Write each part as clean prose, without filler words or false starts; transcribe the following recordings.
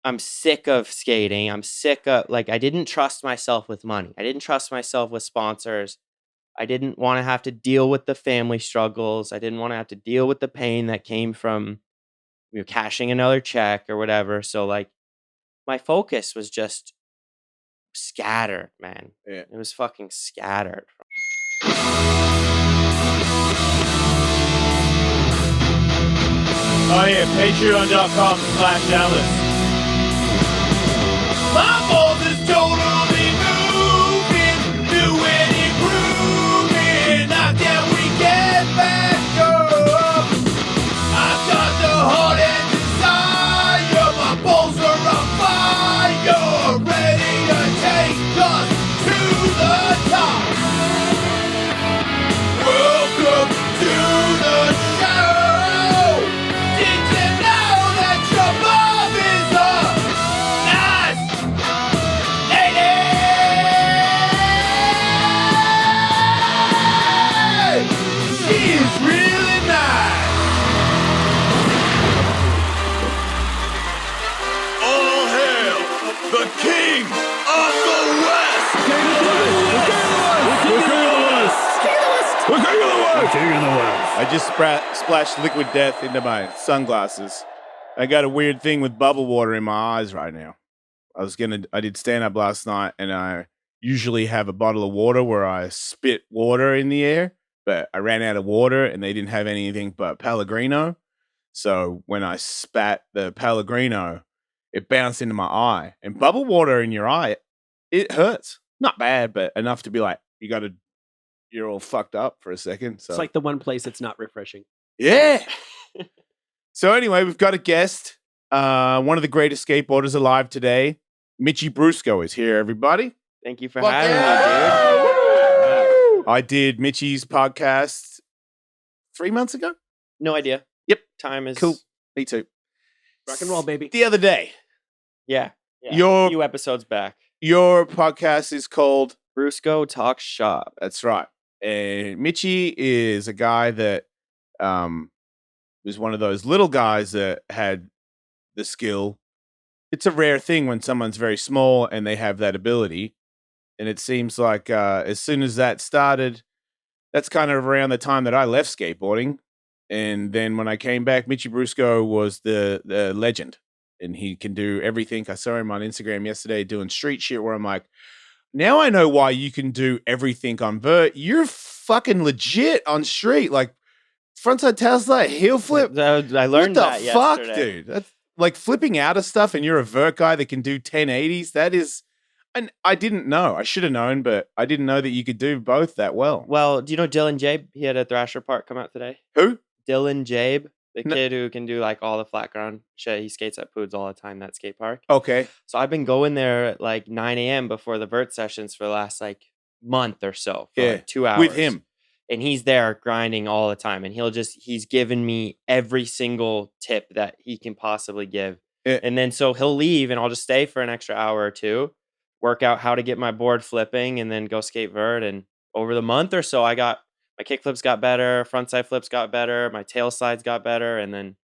I'm sick of skating. I'm sick of, like, I didn't trust myself with money. I didn't trust myself with sponsors. I didn't want to have to deal with the family struggles. I didn't want to have to deal with the pain that came from cashing another check or whatever. So, like, my focus was just scattered, man. Yeah. It was fucking scattered. Oh yeah, patreon.com/Ellis. My balls is totally moving, doing it grooving. Knock down, we get back up. I've got the heart and desire. My balls are on fire, ready to take us to the top. Welcome to the show. Did you know that your mom is a nice lady? She is really nice. All hail the king of the West. I just splashed liquid death into my sunglasses. I got a weird thing with bubble water in my eyes right now. I did stand up last night, and I usually have a bottle of water where I spit water in the air, but I ran out of water and they didn't have anything but Pellegrino. So when I spat the Pellegrino, it bounced into my eye. And bubble water in your eye, it hurts. Not bad, but enough to be like, you're all fucked up for a second. So It's like the one place that's not refreshing. yeah. So anyway, we've got a guest. One of the greatest skateboarders alive today. Mitchie Brusco is here, everybody. Thank you for having me, dude. I did Mitchie's podcast 3 months ago. No idea. Yep. Time is Cool. Me too. Rock and roll, baby. The other day, Yeah. Your- a few episodes back. your podcast is called Brusco Talk Shop. That's right. And Mitchie is a guy that was one of those little guys that had the skill. It's a rare thing when someone's very small and they have that ability. And it seems like as soon as that started, that's kind of around the time that I left skateboarding. And then when I came back, Mitchie Brusco was the legend. And he can do everything. I saw him on Instagram yesterday doing street shit where I'm like, now I know why you can do everything on vert. You're fucking legit on street. Like frontside tail slide, heel flip. I learned what that the fuck, yesterday. dude? That's like flipping out of stuff, and you're a vert guy that can do 1080s. That is, and I didn't know. I should have known, but I didn't know that you could do both that well. Well, do you know Dylan Jabe? He had a Thrasher part come out today. Who? Dylan Jabe, the No. kid who can do like all the flat ground shit. He skates at Poods all the time, that skate park. Okay. So I've been going there at like 9 a.m. before the vert sessions for the last like month or so. For like 2 hours. With him. And he's there grinding all the time. And he's given me every single tip that he can possibly give. Yeah. And then so he'll leave and I'll just stay for an extra hour or two, work out how to get my board flipping, and then go skate vert. And over the month or so, my kick flips got better, frontside flips got better, my tail slides got better. And then,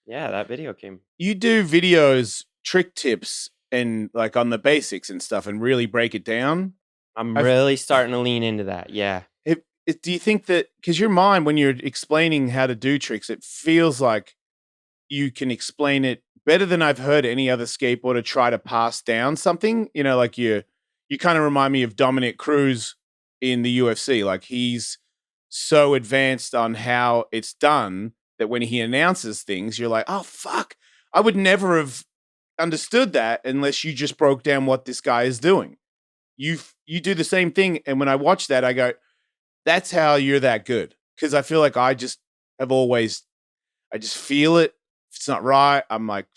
yeah, that video came. You do videos, trick tips, and like on the basics and stuff, and really break it down. I'm really starting to lean into that. Yeah. Do you think that because your mind, when you're explaining how to do tricks, it feels like you can explain it better than I've heard any other skateboarder try to pass down something? You know, like you kind of remind me of Dominic Cruz in the UFC. Like he's so advanced on how it's done that when he announces things, you're like, oh, fuck, I would never have understood that unless you just broke down what this guy is doing. You do the same thing. And when I watch that, I go, that's how you're that good. Because I feel like I just feel it. If it's not right, I'm like,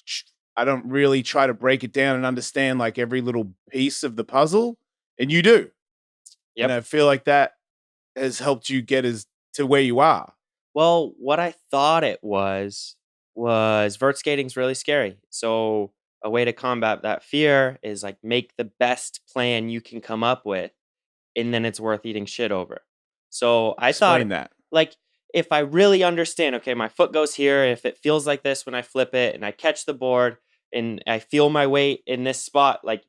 I don't really try to break it down and understand like every little piece of the puzzle. And you do. Yep. And I feel like that has helped you get to where you are. Well, what I thought it was vert skating's really scary. So a way to combat that fear is like make the best plan you can come up with, and then it's worth eating shit over. So I Explain thought that. like if I really understand, okay, my foot goes here, if it feels like this when I flip it and I catch the board and I feel my weight in this spot. Like,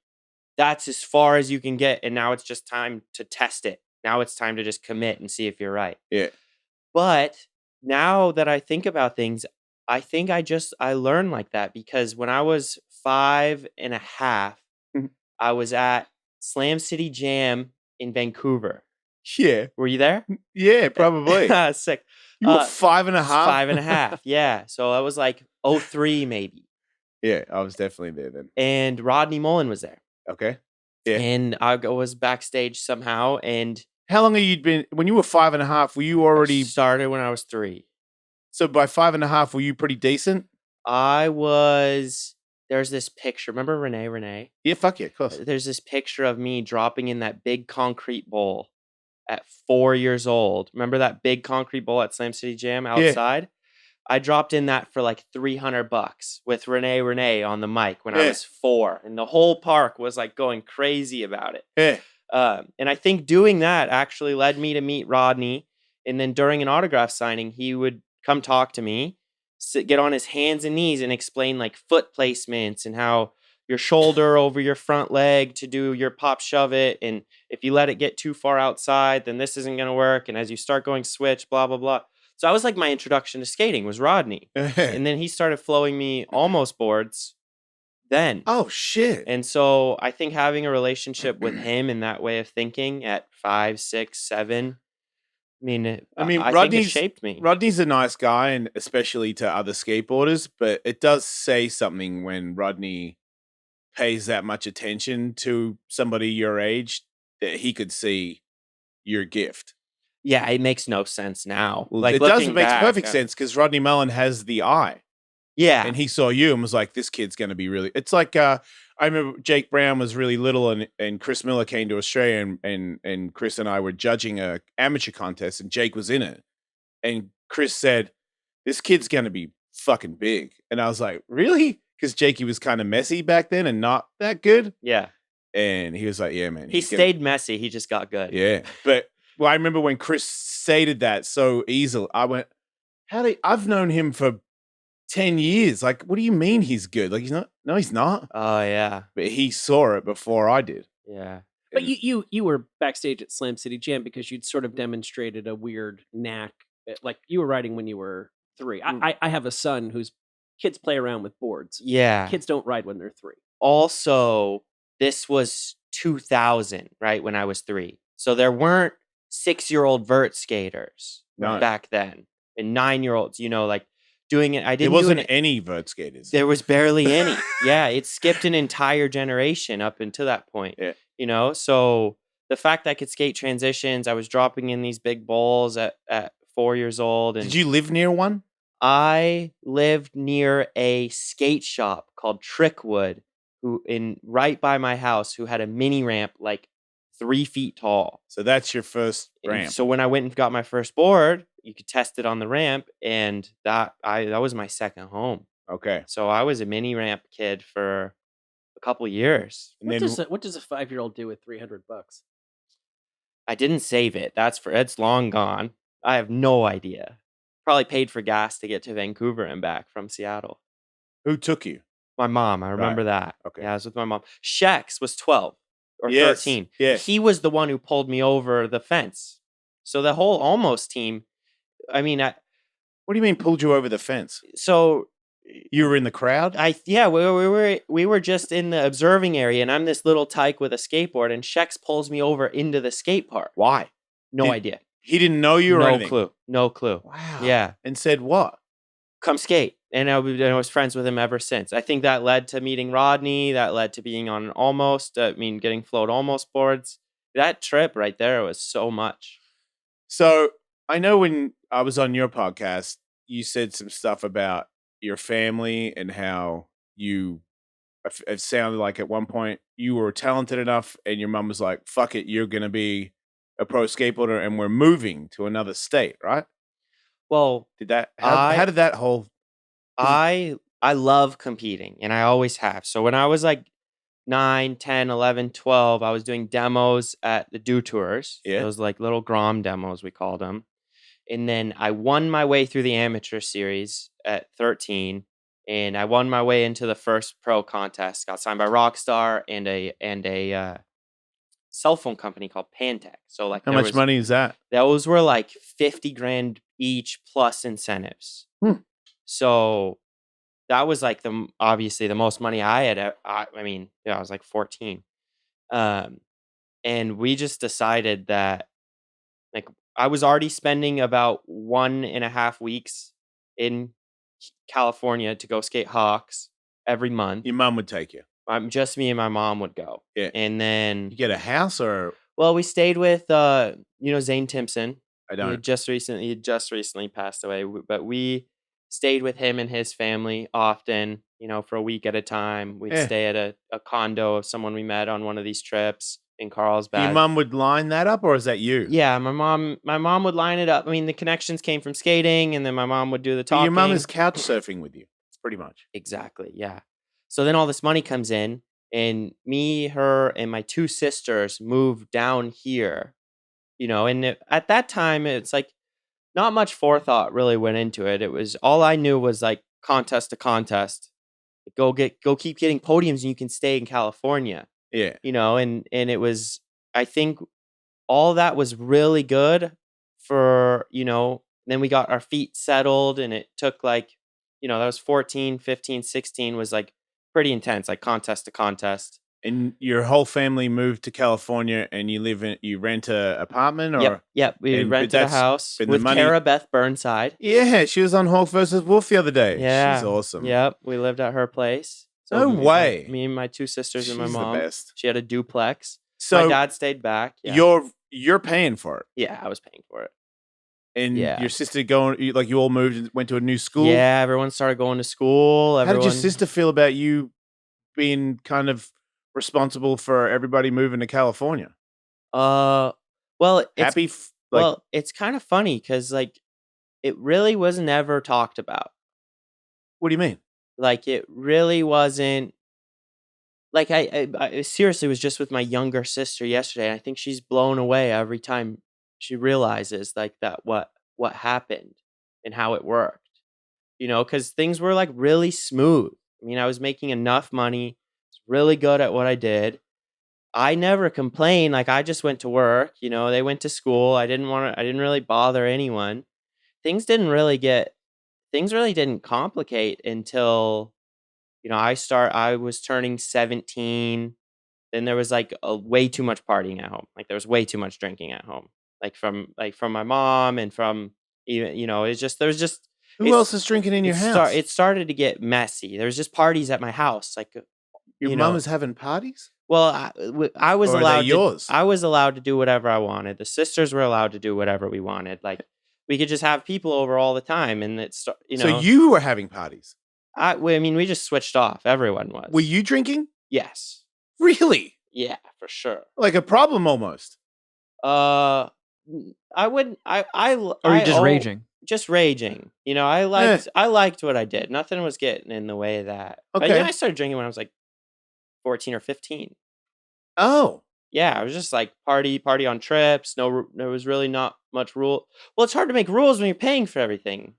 that's as far as you can get. And now it's just time to test it. Now it's time to just commit and see if you're right. Yeah. But now that I think about things, I think I learned like that because when I was 5.5, Mhm. I was at Slam City Jam in Vancouver. Yeah. Were you there? Yeah, probably. Sick. You were 5.5? 5.5. Yeah. So I was like 03 maybe. Yeah, I was definitely there then. And Rodney Mullen was there. Okay. Yeah. And I was backstage somehow. And How long have you been, when you were 5.5, were you already, started when I was 3. so by 5.5, were you pretty decent? There's this picture. Remember Renee? Yeah, fuck yeah, of course. There's this picture of me dropping in that big concrete bowl at 4 years old. Remember that big concrete bowl at Slam City Jam outside? I dropped in that for like $300 with Renee on the mic when I was 4. And the whole park was like going crazy about it. Yeah. And I think doing that actually led me to meet Rodney. And then during an autograph signing, he would come talk to me, get on his hands and knees and explain like foot placements and how your shoulder over your front leg to do your pop shove it. And if you let it get too far outside, then this isn't going to work. And as you start going switch, blah, blah, blah. So I was like, my introduction to skating was Rodney. And then he started flowing me almost boards then. Oh, shit. And so I think having a relationship with him and that way of thinking at 5, 6, 7, I think it shaped me. Rodney's a nice guy, and especially to other skateboarders, but it does say something when Rodney pays that much attention to somebody your age that he could see your gift. Yeah, it makes no sense now. Well, like it does looking make back, perfect sense because Rodney Mullen has the eye. Yeah. And he saw you and was like, this kid's going to be really... It's like, I remember Jake Brown was really little and Chris Miller came to Australia and Chris and I were judging a amateur contest and Jake was in it. And Chris said, this kid's going to be fucking big. And I was like, really? Because Jakey was kind of messy back then and not that good. Yeah. And he was like, yeah, man. He stayed messy. He just got good. Yeah. But well, I remember when Chris stated that so easily, I went, I've known him for 10 years. Like, what do you mean he's good? Like, he's not. No, he's not. Oh, yeah. But he saw it before I did. Yeah. But you were backstage at Slam City Jam because you'd sort of demonstrated a weird knack. Like, you were riding when you were 3. I have a son whose kids play around with boards. Yeah. Kids don't ride when they're 3. Also, this was 2000, right? When I was 3. So there weren't 6-year-old vert skaters back then. And 9-year-olds, like doing it. There wasn't any vert skaters. There was barely any. Yeah. It skipped an entire generation up until that point. Yeah. So the fact that I could skate transitions, I was dropping in these big bowls at 4 years old. And did you live near one? I lived near a skate shop called Trickwood, right by my house, who had a mini ramp like 3 feet tall. So that's your first ramp. And so when I went and got my first board, you could test it on the ramp, and that was my second home. Okay. So I was a mini ramp kid for a couple years. What does a 5-year-old do with $300? I didn't save it. It's long gone. I have no idea. Probably paid for gas to get to Vancouver and back from Seattle. Who took you? My mom. I remember that. Okay. Yeah, I was with my mom. Shex was 12 or 13. Yeah. He was the one who pulled me over the fence. So the whole almost team, what do you mean pulled you over the fence? So you were in the crowd? We were just in the observing area, and I'm this little tyke with a skateboard, and Shex pulls me over into the skate park. Why? No idea. He didn't know you or anything? No clue. Wow. Yeah. And said what? Come skate. And I was friends with him ever since. I think that led to meeting Rodney. That led to being on getting float almost boards. That trip right there was so much. So I know when I was on your podcast, you said some stuff about your family and how it sounded like at one point you were talented enough and your mom was like, fuck it, you're going to be a pro skateboarder and we're moving to another state, right? Well, how did that whole... I love competing, and I always have. So when I was like 9, 10, 11, 12, I was doing demos at the Do Tours. Yeah. Those like little Grom demos, we called them. And then I won my way through the amateur series at 13. and I won my way into the first pro contest. Got signed by Rockstar and a cell phone company called Pantech. So like, How much money is that? Those were like 50 grand each plus incentives. So that was like obviously the most money I had. I mean, I was like 14. And we just decided that, like, I was already spending about 1.5 weeks in California to go skate Hawks every month. Your mum would take you. Just me and my mom would go. Yeah. And then You get a house or? Well, we stayed with Zane Timpson. I He don't. had just recently passed away, but we stayed with him and his family often, for a week at a time. We'd stay at a condo of someone we met on one of these trips in Carlsbad. Your mum would line that up, or is that you? Yeah, my mom would line it up. I mean, the connections came from skating, and then my mom would do the talking. Your mum is couch surfing with you, pretty much. Exactly, yeah. So then all this money comes in, and me, her, and my 2 sisters moved down here, and at that time, it's like not much forethought really went into it. It was all I knew was like contest to contest. Go keep getting podiums and you can stay in California. Yeah. And it was, I think all that was really good for, then we got our feet settled, and it took like, that was 14, 15, 16 was like pretty intense, like contest to contest. And your whole family moved to California, and you rent a apartment, or? Yep. We rented a house with Cara Beth Burnside. Yeah, she was on Hawk versus Wolf the other day. Yeah, she's awesome. Yep, we lived at her place. So no way. Me and my 2 sisters and my She's mom. The best. She had a duplex. So my dad stayed back. Yeah. You're paying for it. Yeah, I was paying for it. And your sister you all moved and went to a new school? Yeah, everyone started going to school. How did your sister feel about you being kind of responsible for everybody moving to California? Well, happy. It's kind of funny because like it really was never talked about. What do you mean? Like it really wasn't. Like I seriously was just with my younger sister yesterday, and I think she's blown away every time she realizes like that what happened and how it worked. Because things were like really smooth. I mean, I was making enough money. Really good at what I did. I never complained. Like I just went to work, they went to school. I didn't really bother anyone. Things really didn't complicate until, I was turning 17. Then there was like way too much partying at home. Like there was way too much drinking at home. Like from my mom and from even, who else is drinking in your house? It started to get messy. There was just parties at my house. Like your mom is having parties? Well, I was allowed. Yours? I was allowed to do whatever I wanted. The sisters were allowed to do whatever we wanted. Like we could just have people over all the time, and it's So you were having parties? I mean, we just switched off. Everyone was. Were you drinking? Yes. Really? Yeah, for sure. Like a problem almost. I wouldn't. Or are you just raging? Just raging. I liked what I did. Nothing was getting in the way of that. Okay. But, I started drinking when I was like 14 or 15. Oh. Yeah, I was just like party on trips. No, there was really not much rule. Well, it's hard to make rules when you're paying for everything.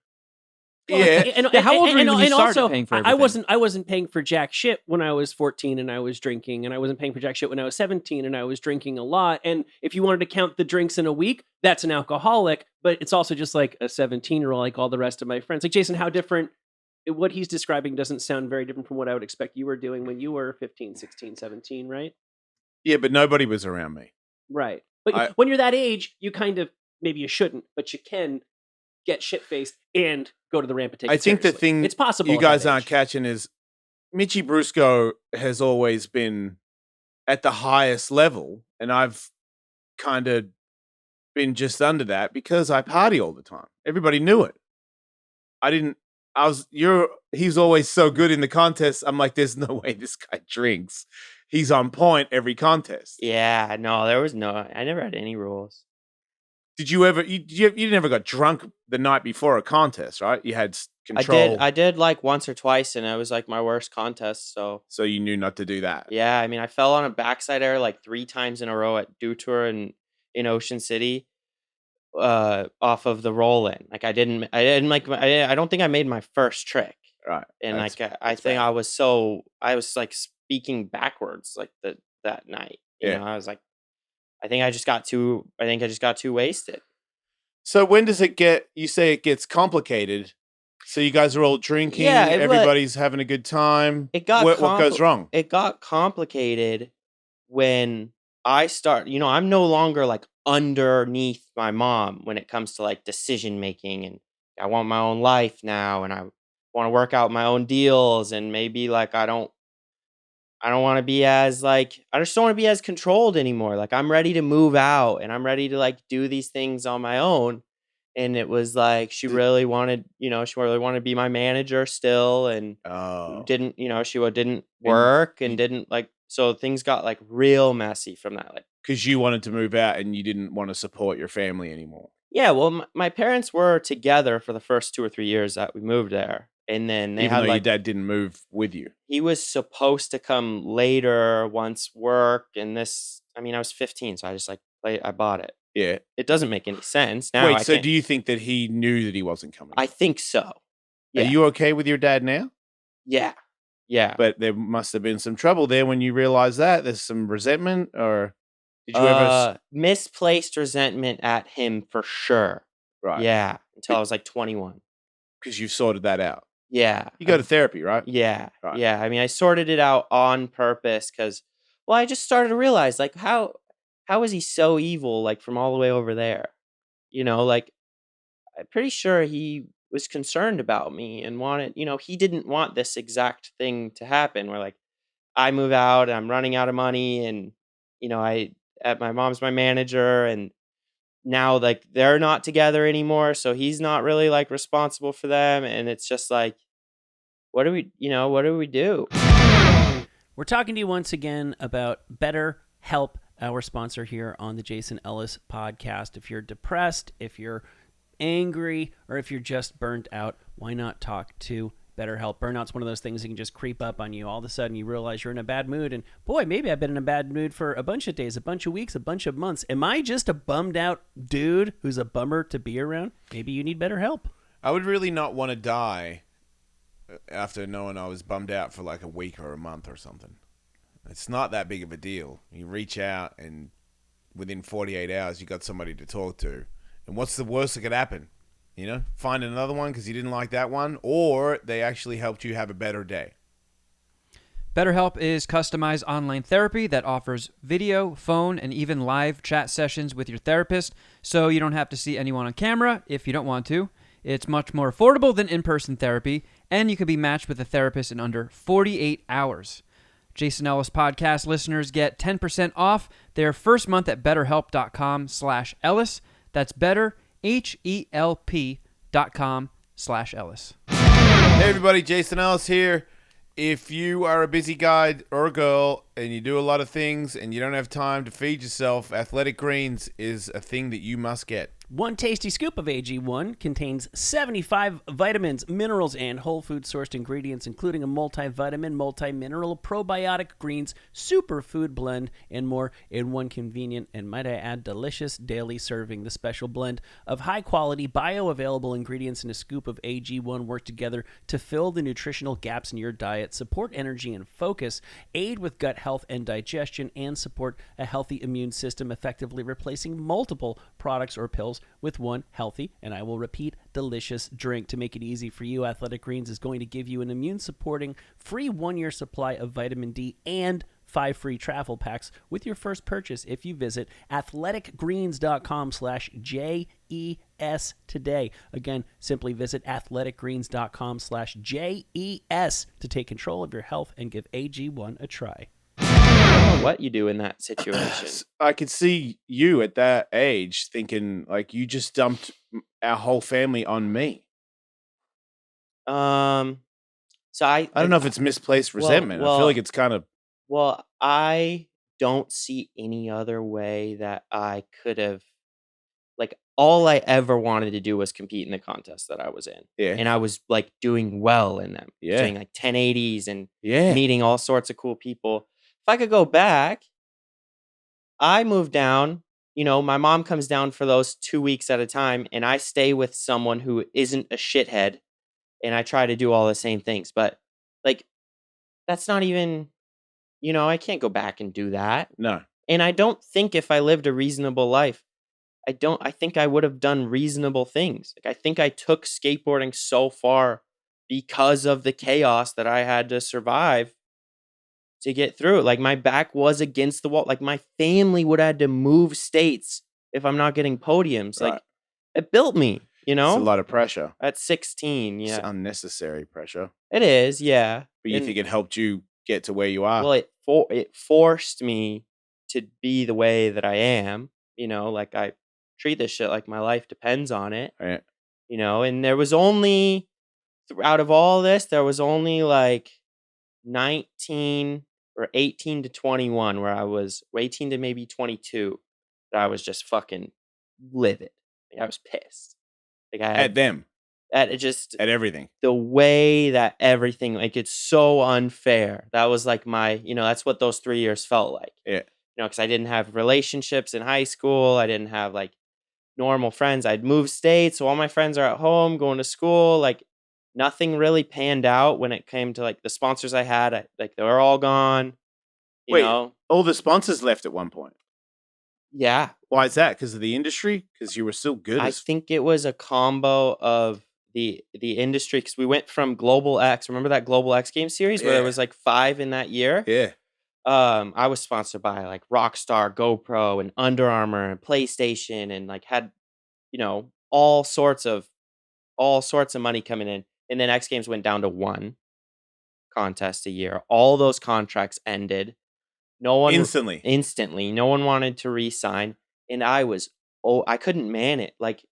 Yeah. How old were you when you started also, paying for everything? I wasn't paying for jack shit when I was 14 and I was drinking, and I wasn't paying for jack shit when I was 17 and I was drinking a lot. And if you wanted to count the drinks in a week, that's an alcoholic, but it's also just like a 17-year-old like all the rest of my friends. Like Jason, how different what he's describing doesn't sound very different from what I would expect you were doing when you were 15, 16, 17, right? Yeah, but nobody was around me. Right. But when you're that age, you kind of, maybe you shouldn't, but you can get shit-faced and go to the ramp and take it think seriously. the thing it's possible you guys aren't catching is Mitchie Brusco has always been at the highest level, and I've kind of been just under that because I party all the time. Everybody knew it. He's always so good in the contest. I'm like, there's no way this guy drinks. He's on point every contest. Yeah, no, I never had any rules. Did you ever? You never got drunk the night before a contest, right? You had control. I did like once or twice, and it was like my worst contest. So you knew not to do that. Yeah, I mean, I fell on a backside air like 3 times in a row at Dew Tour in Ocean City, off of the roll in. Like I don't think I made my first trick. Right. And That's- I that's think bad. I was like speaking backwards like that night. You Yeah. know, I was like, I think I just got too wasted. So when does it get? You say it gets complicated. So you guys are all drinking. Yeah, Everybody's having a good time. It got What goes wrong? It got complicated when I start. You know, I'm no longer like underneath my mom when it comes to like decision making, and I want my own life now, and I want to work out my own deals, and maybe like I don't want to be as like I just don't want to be as controlled anymore. Like I'm ready to move out and I'm ready to like do these things on my own. And it was like she really wanted to be my manager still and Oh, didn't, didn't work and didn't like so things got like real messy from that. Like because you wanted to move out and you didn't want to support your family anymore. yeah, well my parents were together for the first 2 or 3 years that we moved there. And then they Even had though like your dad didn't move with you. he was supposed to come later once work and this I mean I was 15 so I just like I bought it. Yeah. It doesn't make any sense now. Wait, so do you think that he knew that he wasn't coming? I think so. Yeah. Are you okay with your dad now? Yeah. But there must have been some trouble there when you realized that. There's some resentment, or did you ever misplaced resentment at him for sure. Right. Yeah, until I was like 21. Because you sorted that out. Yeah. You go to therapy, right? Yeah. Right. Yeah. I mean, I sorted it out on purpose because, well, I just started to realize like how is he so evil like from all the way over there? You know, like I'm pretty sure he was concerned about me and wanted, he didn't want this exact thing to happen where like I move out and I'm running out of money and, my mom's my manager and now like they're not together anymore. So he's not really like responsible for them. And it's just like, what do we do? We're talking to you once again about BetterHelp, our sponsor here on the Jason Ellis podcast. If you're depressed, if you're angry, or if you're just burnt out, why not talk to BetterHelp? Burnout's one of those things that can just creep up on you. All of a sudden, you realize you're in a bad mood, and boy, maybe I've been in a bad mood for a bunch of days, a bunch of weeks, a bunch of months. Am I just a bummed out dude who's a bummer to be around? Maybe you need BetterHelp. I would really not want to die after knowing I was bummed out for like a week or a month or something. It's not that big of a deal. You reach out and within 48 hours, you got somebody to talk to. And what's the worst that could happen? Find another one because you didn't like that one, or they actually helped you have a better day. BetterHelp is customized online therapy that offers video, phone, and even live chat sessions with your therapist, so you don't have to see anyone on camera if you don't want to. It's much more affordable than in-person therapy, and you can be matched with a therapist in under 48 hours. Jason Ellis podcast listeners get 10% off their first month at betterhelp.com/Ellis. That's betterhelp.com/Ellis. Hey everybody, Jason Ellis here. If you are a busy guy or a girl and you do a lot of things and you don't have time to feed yourself, Athletic Greens is a thing that you must get. One tasty scoop of AG1 contains 75 vitamins, minerals, and whole food sourced ingredients, including a multivitamin, multi-mineral, probiotic greens, superfood blend, and more in one convenient and, might I add, delicious daily serving. The special blend of high-quality, bioavailable ingredients in a scoop of AG1 work together to fill the nutritional gaps in your diet, support energy and focus, aid with gut health and digestion, and support a healthy immune system, effectively replacing multiple products or pills with one healthy, and I will repeat, delicious drink. To make it easy for you, Athletic Greens is going to give you an immune-supporting free 1-year supply of vitamin D and 5 free travel packs with your first purchase if you visit athleticgreens.com/JES today. Again, simply visit athleticgreens.com/JES to take control of your health and give AG1 a try. I don't know what you do in that situation. I could see you at that age thinking like you just dumped our whole family on me. So I don't know if it's misplaced resentment. I feel like it's kind of. Well, I don't see any other way that I could have. Like all I ever wanted to do was compete in the contest that I was in. Yeah. And I was like doing well in them. Yeah. Doing like 1080s and Yeah. meeting all sorts of cool people. If I could go back, I move down. My mom comes down for those 2 weeks at a time, and I stay with someone who isn't a shithead and I try to do all the same things, but like that's not even, I can't go back and do that. No. And I don't think if I lived a reasonable life, I think I would have done reasonable things. Like I think I took skateboarding so far because of the chaos that I had to survive to get through it. Like my back was against the wall. Like my family would have had to move states if I'm not getting podiums. Right. Like it built me, It's a lot of pressure. at 16. It's Yeah, unnecessary pressure. it is. Yeah. But you And- think it helped you get to where you are? well, it forced me to be the way that I am. Like I treat this shit like my life depends on it. Right. And there was only out of all this, there was only like 19 or 18 to 21 where I was 18 to maybe 22 that I was just fucking livid. Like, I was pissed. Like I At had them. at it just At everything. the way that everything, like it's so unfair. That was like my, that's what those 3 years felt like. Yeah. Because I didn't have relationships in high school. I didn't have like normal friends. I'd moved states, so all my friends are at home going to school. Like nothing really panned out when it came to like the sponsors I had. Like they were all gone. You Wait. know? All the sponsors left at one point. Yeah. Why is that? Because of the industry? Because you were still good I as think it was a combo of the industry, because we went from Global X. Remember that Global X game series where there Yeah. was like 5 in that year? Yeah. I was sponsored by like Rockstar, GoPro, and Under Armour, and PlayStation, and like had, all sorts of money coming in. And then X Games went down to 1 contest a year. All those contracts ended. No one Instantly. No one wanted to re-sign, and I couldn't man it. Like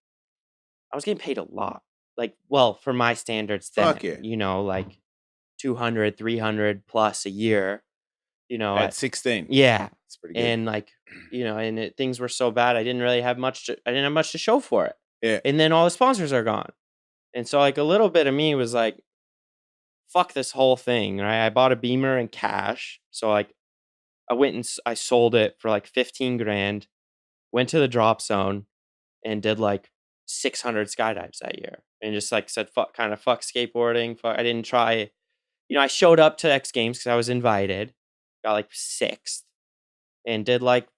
I was getting paid a lot. Like, well, for my standards then, Fuck yeah. like 200, 300 plus a year, At 16. yeah. It's pretty good. And like, things were so bad. I didn't have much to show for it. Yeah. And then all the sponsors are gone. And so like a little bit of me was like, fuck this whole thing, right? I bought a Beamer in cash. So like I went and I sold it for like 15 grand, went to the drop zone and did like 600 skydives that year. And just like said, fuck skateboarding. I didn't try, I showed up to X Games because I was invited, got like 6th and did like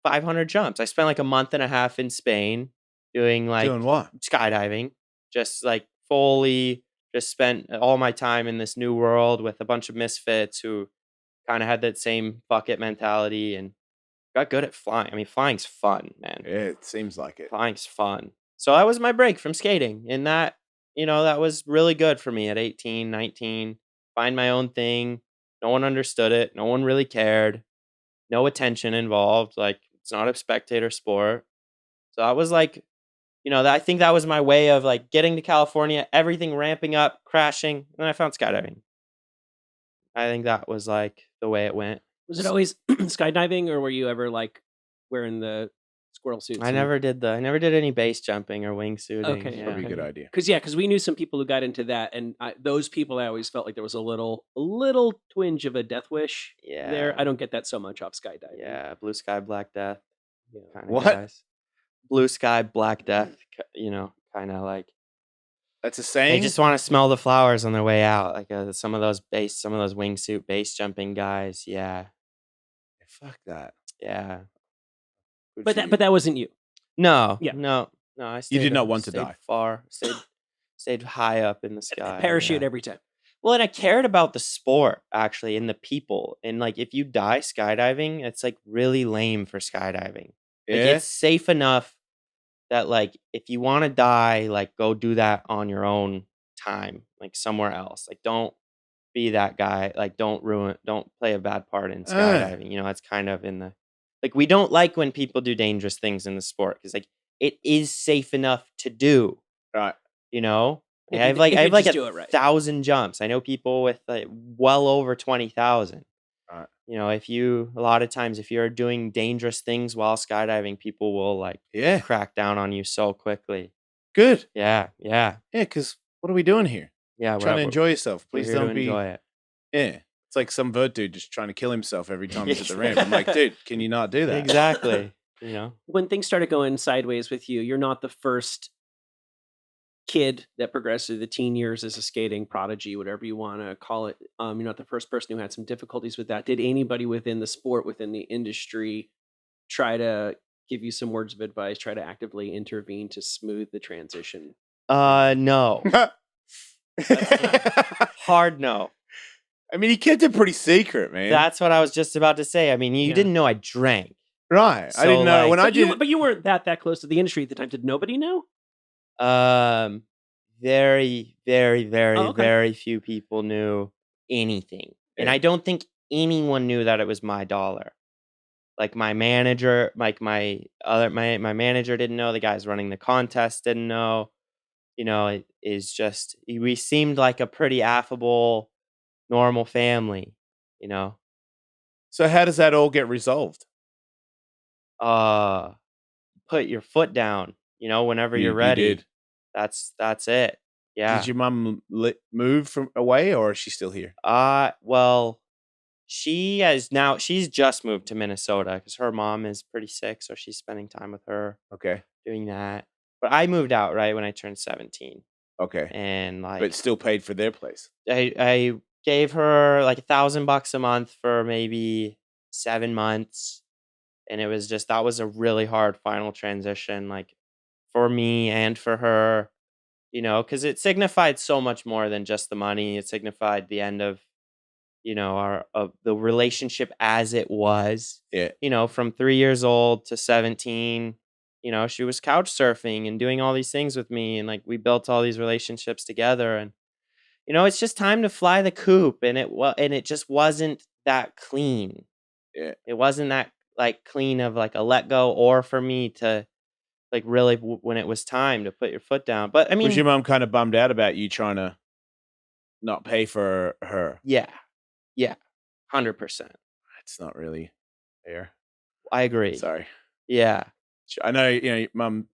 500 jumps. I spent like a month and a half in Spain doing what? skydiving, just like fully just spent all my time in this new world with a bunch of misfits who kind of had that same fuck it mentality and got good at flying. I mean, flying's fun, man. Yeah, it seems like it. Flying's fun. So that was my break from skating. And that, that was really good for me at 18, 19. Find my own thing. No one understood it. No one really cared. No attention involved. Like, it's not a spectator sport. So that was like, I think that was my way of like getting to California, everything ramping up, crashing, and then I found skydiving. I think that was like the way it went. Was it always skydiving, or were you ever like wearing the squirrel suits? I never did any base jumping or wingsuiting. Okay, Yeah. Probably a good idea. Because we knew some people who got into that, and those people, I always felt like there was a little twinge of a death wish there. I don't get that so much off skydiving. Yeah, blue sky, black death. Yeah. Kind of What? guys. Blue sky, black death. Kind of like That's a they saying? just want to smell the flowers on their way out. Like some of those wingsuit base jumping guys. Yeah, Fuck that. yeah. Good But for you. that wasn't you. No, Yeah. no. I stayed did not up- want to stayed die. Far, stayed high up in the sky. Parachute yeah. every time. Well, and I cared about the sport actually and the people. And like if you die skydiving, it's like really lame for skydiving. Like Yeah? it's safe enough that like if you want to die, like go do that on your own time, like somewhere else. Like don't be that guy. Like don't play a bad part in skydiving. That's kind of in the like we don't like when people do dangerous things in the sport because like it is safe enough to do. Right. If I have you like just a do it right. 1,000 jumps. I know people with like well over 20,000. Right. A lot of times if you're doing dangerous things while skydiving, people will like Yeah. crack down on you so quickly. Good. Yeah. Yeah, because what are we doing here? Yeah. Trying to enjoy yourself. We're Please here to don't be. enjoy it. Yeah. It's like some vert dude just trying to kill himself every time he's at the ramp. I'm like, dude, can you not do that? Exactly. When things started going sideways with you, you're not the first kid that progressed through the teen years as a skating prodigy, whatever you want to call it. You're not the first person who had some difficulties with that. Did anybody within the sport, within the industry, try to give you some words of advice, try to actively intervene to smooth the transition? No. Hard no. I mean, he kept it pretty secret, man. That's what I was just about to say. I mean, you Yeah. didn't know I drank. right. I So, didn't know like- when I But did. you weren't that close to the industry at the time. Did nobody know? Very, very, very, Oh, okay. very few people knew anything. And Yeah. I don't think anyone knew that it was my dollar. Like my manager, like my manager didn't know, the guys running the contest didn't know. You know, it is just we seemed like a pretty affable, normal family, you know. So how does that all get resolved? Put your foot down, you know, whenever You- you're you ready. did. That's it. Yeah. Did your mum move from away, or is she still here? Well, she's just moved to Minnesota because her mom is pretty sick, so she's spending time with her Okay. doing that. But I moved out right when I turned 17, Okay. and like But still paid for their place. I gave her like $1,000 a month for maybe 7 months, and it was just that was a really hard final transition, like for me and for her, you know, because it signified so much more than just the money. It signified the end of, you know, of the relationship as it was. Yeah. You know, from 3 years old to 17, you know, she was couch surfing and doing all these things with me, and like we built all these relationships together, and you know, it's just time to fly the coop, and it just wasn't that clean. Yeah. It wasn't that like clean of like a let go, or for me to like really when it was time to put your foot down. But I mean, Was your mum kind of bummed out about you trying to not pay for her? yeah, 100%. That's not really fair. I agree. Sorry. Yeah, I know, you know, your mum,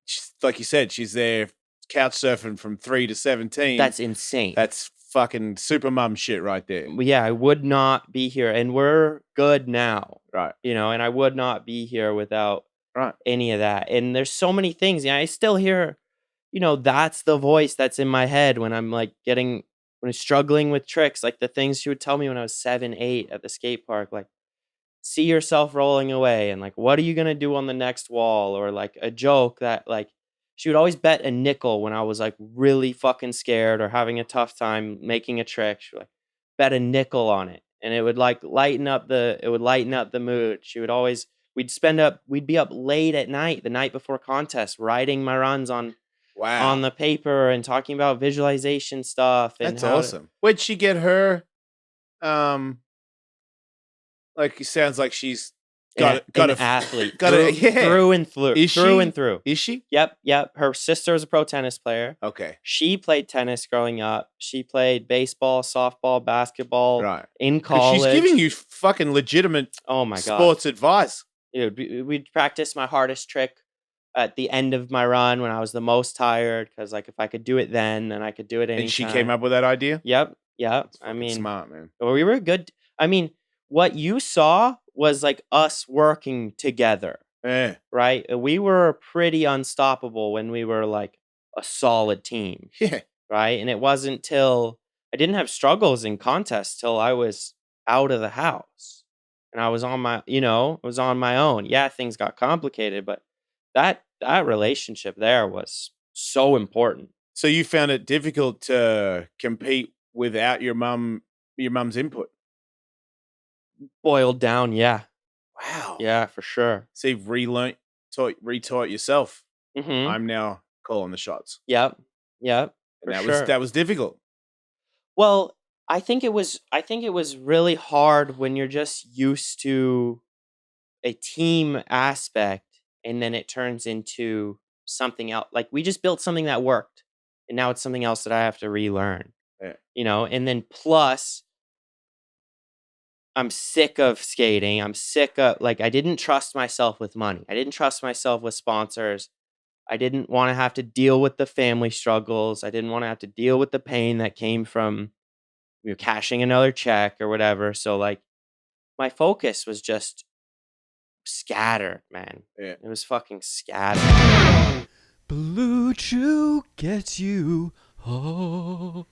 like you said, she's there couch surfing from 3 to 17. that's insane. That's fucking super mum shit right there. Yeah, I would not be here, and we're good now, Right. you know, and I would not be here without Right. any of that. And there's so many things. Yeah, I still hear, you know, that's the voice that's in my head when I'm like when I'm struggling with tricks, like the things she would tell me when I was 7, 8 at the skate park, like see yourself rolling away, and like what are you gonna do on the next wall, or like a joke that like she would always bet a nickel when I was like really fucking scared or having a tough time making a trick. She would like bet a nickel on it, and it would like lighten up the mood. She would always we'd be up late at night the night before contest writing my runs on Wow. the paper and talking about visualization stuff. And That's how to- awesome. Where'd she get her? Like, it sounds like she's got an a athlete got through, a- yeah. through and through. Is through she? and through. Is she? Yep. Her sister was a pro tennis player. Okay. She played tennis growing up. She played baseball, softball, basketball Right. in 'Cause college. she's giving you fucking legitimate oh my god, sports advice. dude! We'd practice my hardest trick at the end of my run when I was the most tired, because like if I could do it then I could do it anytime. And she came up with that idea? Yep. That's I fucking mean, smart, man. well, we were good. I mean, what you saw was like us working together, Yeah. right? We were pretty unstoppable when we were like a solid team, Yeah. right? And it wasn't till I didn't have struggles in contests till I was out of the house and I was on my, own. Yeah, things got complicated, but that relationship there was so important. So you found it difficult to compete without your mum's input? Boiled down, yeah. Wow. Yeah, for sure. So you've retaught yourself. Mm-hmm. I'm now calling the shots. Yep. And For that sure. was difficult. Well, I think it was really hard when you're just used to a team aspect and then it turns into something else. Like we just built something that worked and now it's something else that I have to relearn. Yeah. You know, and then plus I'm sick of skating. I'm sick of like I didn't trust myself with money. I didn't trust myself with sponsors. I didn't want to have to deal with the family struggles. I didn't want to have to deal with the pain that came from cashing another check or whatever. So like my focus was just scattered, man. Yeah. It was fucking scattered. Blue Chew gets you hard.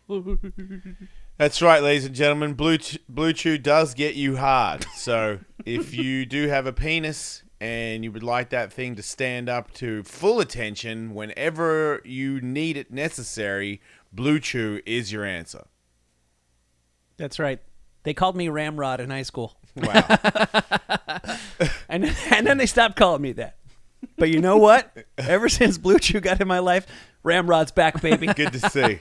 That's right, ladies and gentlemen. Blue Chew does get you hard. So if you do have a penis and you would like that thing to stand up to full attention whenever you need it necessary, Blue Chew is your answer. That's right. They called me Ramrod in high school. Wow. And then they stopped calling me that. But you know what? Ever since Blue Chew got in my life, Ramrod's back, baby. Good to see.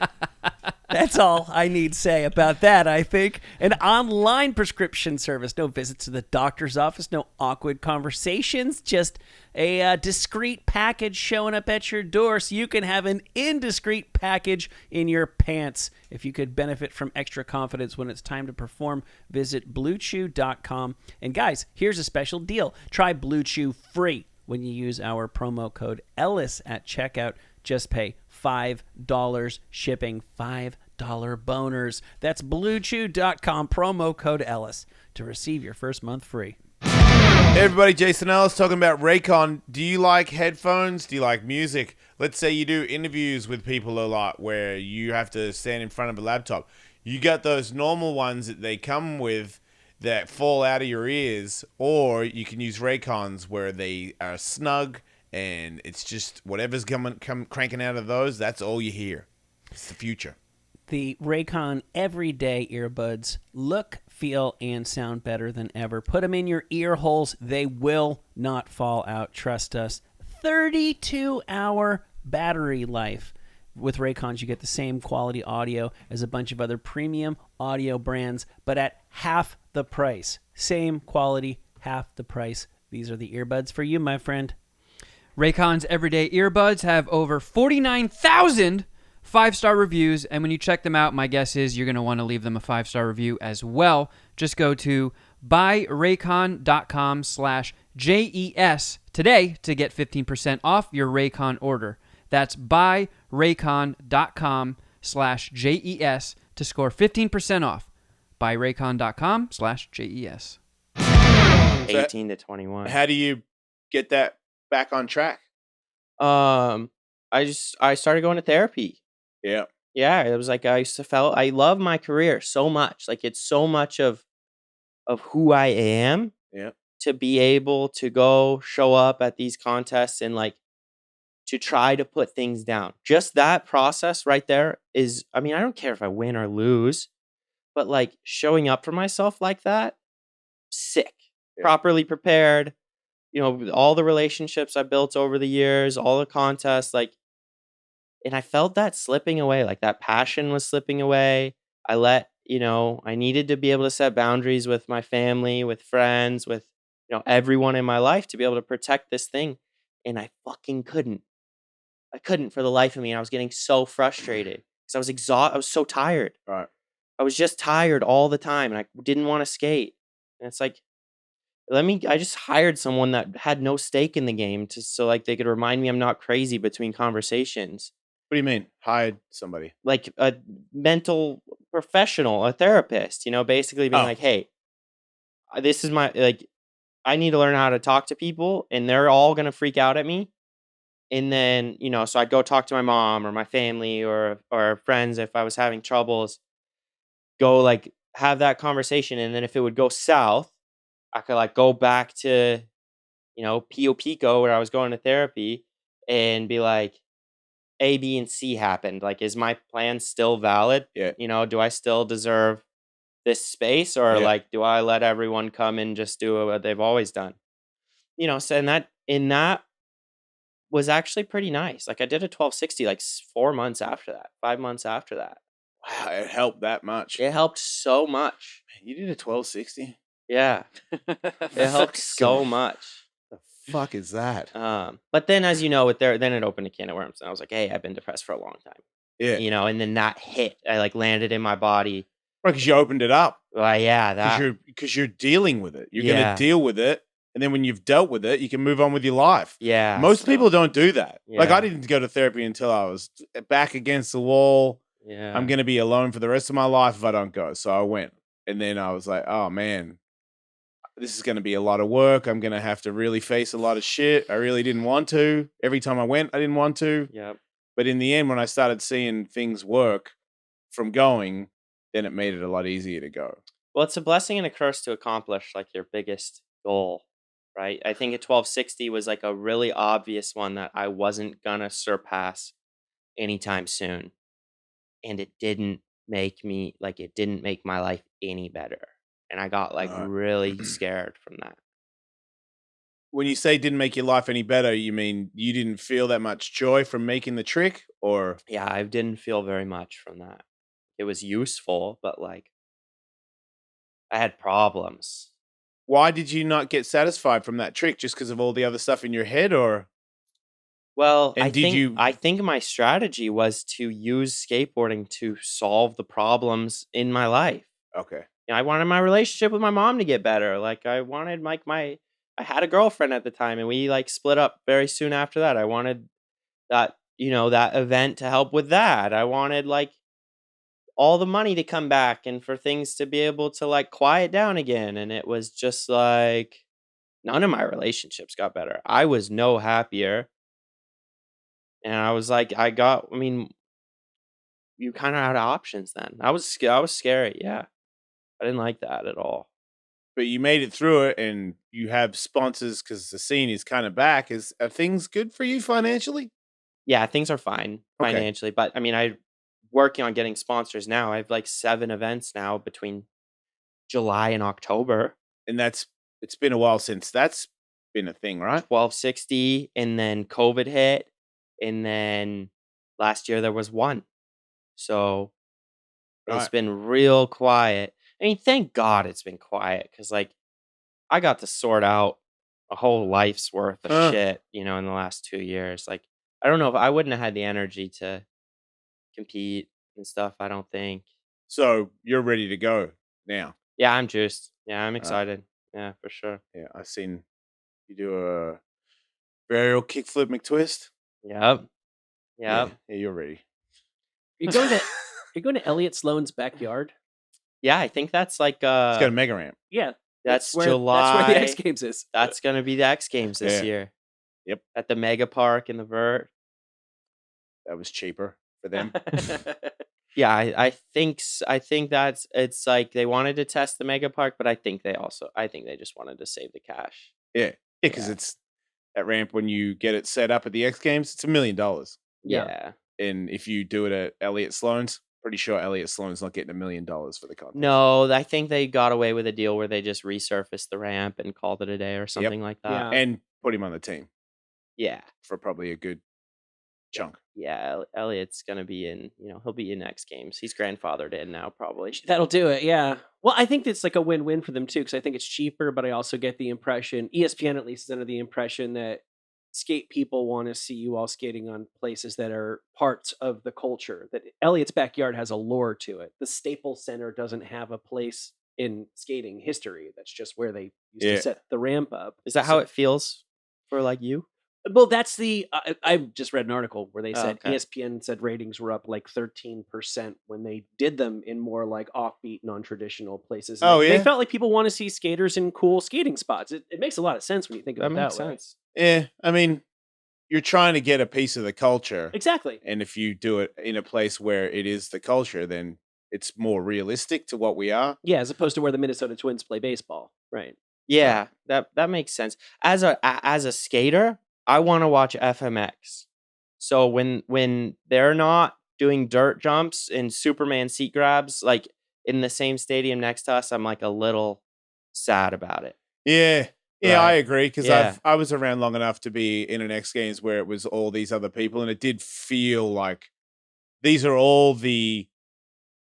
That's all I need to say about that, I think. An online prescription service. No visits to the doctor's office, no awkward conversations, just a discreet package showing up at your door so you can have an indiscreet package in your pants. If you could benefit from extra confidence when it's time to perform, visit BlueChew.com. And guys, here's a special deal. Try Blue Chew free when you use our promo code Ellis at checkout. Just pay $5 shipping, $5 boners. That's BlueChew.com, promo code Ellis to receive your first month free. Hey everybody, Jason Ellis talking about Raycon. Do you like headphones? Do you like music? Let's say you do interviews with people a lot where you have to stand in front of a laptop. You got those normal ones that they come with that fall out of your ears, or you can use Raycons where they are snug and it's just whatever's cranking out of those, that's all you hear. It's the future. The Raycon everyday earbuds look, feel, and sound better than ever. Put them in your ear holes. They will not fall out. Trust us. 32-hour battery life. With Raycons, you get the same quality audio as a bunch of other premium audio brands, but at half the price. Same quality, half the price. These are the earbuds for you, my friend. Raycon's everyday earbuds have over 49,000 5-star reviews, and when you check them out, my guess is you're going to want to leave them a 5-star review as well. Just go to buyraycon.com/JES today to get 15% off your Raycon order. That's buyraycon.com/JES to score 15% off. Buyraycon.com/JES. 18 to 21. How do you get that back on track? I started going to therapy. Yeah. Yeah, it was like I love my career so much. Like it's so much of who I am. Yeah. To be able to go show up at these contests and like to try to put things down. Just that process right there is, I mean, I don't care if I win or lose, but like showing up for myself like that, sick. Yeah. Properly prepared. You know, all the relationships I built over the years, all the contests, like, and I felt that slipping away, like that passion was slipping away. I needed to be able to set boundaries with my family, with friends, with, everyone in my life to be able to protect this thing. And I fucking couldn't. I couldn't for the life of me. And I was getting so frustrated because I was exhausted. I was so tired. Right. I was just tired all the time and I didn't want to skate. And it's like, I just hired someone that had no stake in the game so like they could remind me I'm not crazy between conversations. What do you mean? Hired somebody? Like a mental professional, a therapist, basically being like, hey, this is I need to learn how to talk to people and they're all going to freak out at me. And then, so I'd go talk to my mom or my family or friends if I was having troubles, go like have that conversation. And then if it would go south, I could like go back to, Pio Pico where I was going to therapy and be like, A, B, and C happened. Like, is my plan still valid? Yeah. Do I still deserve this space or like, do I let everyone come and just do what they've always done? So that was actually pretty nice. Like I did a 1260 like 4 months after that, 5 months after that. Wow, it helped that much. It helped so much. You did a 1260? Yeah. It helped so much. The fuck is that? But then as then it opened a can of worms and I was like, hey, I've been depressed for a long time. Yeah. And then that hit. I like landed in my body. Right, because you opened it up. Well, yeah, Because you're dealing with it. You're going to deal with it. And then when you've dealt with it, you can move on with your life. Yeah. Most people don't do that. Yeah. Like I didn't go to therapy until I was back against the wall. Yeah. I'm going to be alone for the rest of my life if I don't go. So I went. And then I was like, oh man, this is going to be a lot of work. I'm going to have to really face a lot of shit. I really didn't want to. Every time I went, I didn't want to. Yep. But in the end, when I started seeing things work from going, then it made it a lot easier to go. Well, it's a blessing and a curse to accomplish like your biggest goal, right? I think at 1260 was like a really obvious one that I wasn't gonna surpass anytime soon. And it didn't make my life any better. And I got like really scared from that. When you say didn't make your life any better, you mean you didn't feel that much joy from making the trick, or? Yeah, I didn't feel very much from that. It was useful, but like I had problems. Why did you not get satisfied from that trick? Just because of all the other stuff in your head, or? Well, And I think my strategy was to use skateboarding to solve the problems in my life. Okay. I wanted my relationship with my mom to get better. Like I wanted I had a girlfriend at the time and we like split up very soon after that. I wanted that, that event to help with that. I wanted like all the money to come back and for things to be able to like quiet down again. And it was just like none of my relationships got better. I was no happier. And I was like, you kind of had options then. I was scary. Yeah. I didn't like that at all. But you made it through it, and you have sponsors because the scene is kind of back. Are things good for you financially? Yeah, things are fine Okay. financially. But I'm working on getting sponsors now. I have like 7 events now between July and October. And it's been a while since that's been a thing, right? 1260, and then COVID hit, and then last year there was one. So it's Right. been real quiet. Thank God it's been quiet because like I got to sort out a whole life's worth of shit, in the last 2 years. Like I don't know if I wouldn't have had the energy to compete and stuff. I don't think. So you're ready to go now. Yeah, I'm juiced. Yeah, I'm excited. Yeah, for sure. Yeah, I've seen you do a burial kickflip McTwist. Yep. Yeah, you're ready. You're going to Elliot Sloan's backyard. Yeah, I think that's like It's got a mega ramp. Yeah, that's July. That's where the X Games is. That's gonna be the X Games this year. Yep. At the Mega Park in the Vert. That was cheaper for them. Yeah, I think it's like they wanted to test the Mega Park, but I think they just wanted to save the cash. Yeah, because it's that ramp when you get it set up at the X Games, it's $1 million. Yeah. And if you do it at Elliot Sloan's, pretty sure Elliot Sloan's not getting $1 million for the contest. No, I think they got away with a deal where they just resurfaced the ramp and called it a day or something like that. Yeah. And put him on the team. Yeah. For probably a good chunk. Yeah, Elliot's gonna be in. He'll be in X Games. He's grandfathered in now, probably. That'll do it. Yeah. Well, I think it's like a win-win for them too, because I think it's cheaper, but I also get the impression, ESPN at least is under the impression that skate people want to see you all skating on places that are parts of the culture. That Elliot's backyard has a lore to it. The Staples Center doesn't have a place in skating history. That's just where they used to set the ramp up. Is that how it feels for like you? Well, that's the. I just read an article where they said okay. ESPN said ratings were up like 13% when they did them in more like offbeat, non-traditional places. And they felt like people want to see skaters in cool skating spots. It makes a lot of sense when you think of it that way. Sense. Yeah, I mean, you're trying to get a piece of the culture. Exactly. And if you do it in a place where it is the culture, then it's more realistic to what we are. Yeah, as opposed to where the Minnesota Twins play baseball. Right. Yeah, that makes sense. As a skater, I want to watch FMX. So when they're not doing dirt jumps and Superman seat grabs like in the same stadium next to us, I'm like a little sad about it. Yeah. Yeah, Right. I agree because I was around long enough to be in an X Games where it was all these other people, and it did feel like these are all the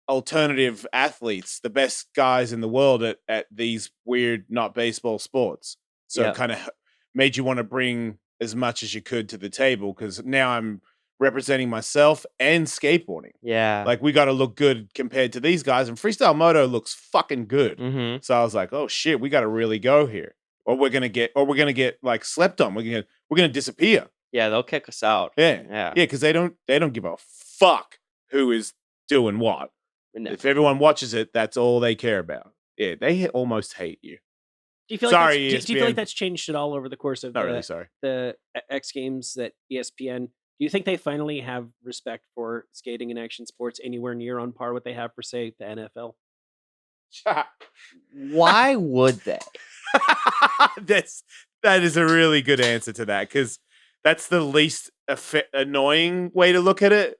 alternative athletes, the best guys in the world at these weird, not baseball sports. So it kind of made you want to bring as much as you could to the table because now I'm representing myself and skateboarding. Yeah. Like we got to look good compared to these guys, and freestyle moto looks fucking good. Mm-hmm. So I was like, oh shit, we got to really go here. Or we're gonna get like slept on. We're gonna disappear. Yeah, they'll kick us out. Yeah, because they don't give a fuck who is doing what. No. If everyone watches it, that's all they care about. Yeah, they almost hate you. Do you feel Sorry, like do you feel like ESPN. that's changed at all over the course of Not really sorry. the X Games that ESPN? Do you think they finally have respect for skating and action sports anywhere near on par what they have for, say, the NFL? Why would they? That is a really good answer to that, because that's the least annoying way to look at it.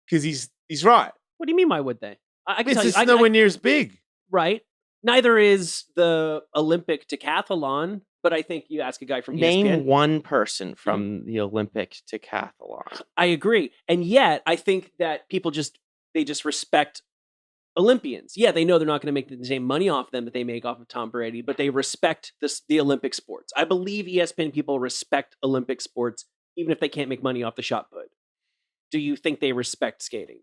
Because he's right. What do you mean? Why would they? I can It's tell you, just nowhere near as big. right? Neither is the Olympic decathlon, but I think you ask a guy from Name ESPN. one person from the Olympic decathlon. I agree, and yet I think that people just respect Olympians. Yeah, they know they're not going to make the same money off them that they make off of Tom Brady, but they respect the Olympic sports. I believe ESPN people respect Olympic sports, even if they can't make money off the shot put. Do you think they respect skating?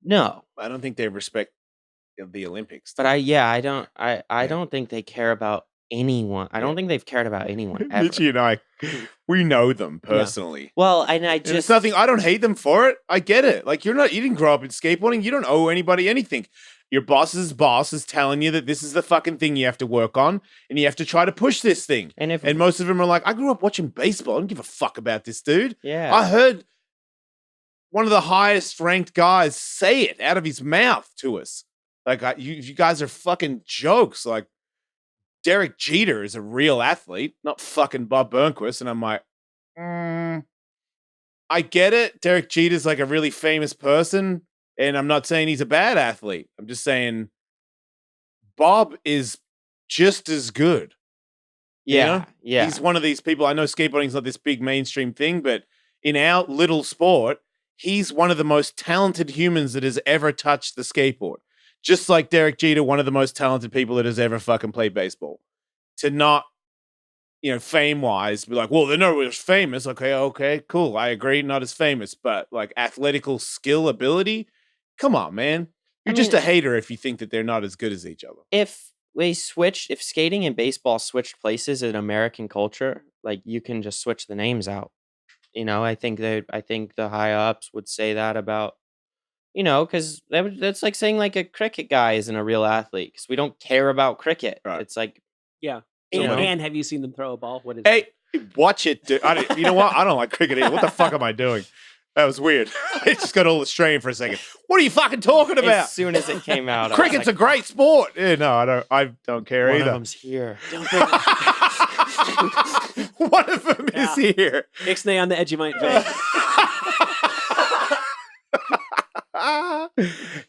No, I don't think they respect the Olympics. but I don't think they care about anyone. I don't think they've cared about anyone ever. Mitchie and I, we know them personally. Well, and I And just it's nothing. I don't hate them for it. I get it. Like you didn't grow up in skateboarding. You don't owe anybody anything. Your boss's boss is telling you that this is the fucking thing you have to work on, and you have to try to push this thing. and most of them are like, I grew up watching baseball. I don't give a fuck about this dude. yeah, I heard one of the highest ranked guys say it out of his mouth to us. Like, you guys are fucking jokes. Like, Derek Jeter is a real athlete, not fucking Bob Burnquist. And I'm like, I get it. Derek Jeter's like a really famous person. And I'm not saying he's a bad athlete. I'm just saying Bob is just as good. yeah, You know? yeah. He's one of these people. I know skateboarding's not this big mainstream thing, but in our little sport, he's one of the most talented humans that has ever touched the skateboard. Just like Derek Jeter, one of the most talented people that has ever fucking played baseball. To not, fame-wise, be like, well, they know it was famous. Okay, cool. I agree, not as famous. But, like, athletical skill, ability, come on, man. You're just a hater if you think that they're not as good as each other. If skating and baseball switched places in American culture, like you can just switch the names out. I think the high ups would say that about, because that's like saying like a cricket guy isn't a real athlete because we don't care about cricket. Right. It's like, Yeah. You know? And have you seen them throw a ball? What is Hey, watch it, dude. You know what? I don't like cricket either. What the fuck am I doing? That was weird. I just got all Australian for a second. What are you fucking talking about? as soon as it came out, Cricket's a great sport. Yeah, no, I don't care one either. of them's here. One of them is here. Ixnay on the edge of my face.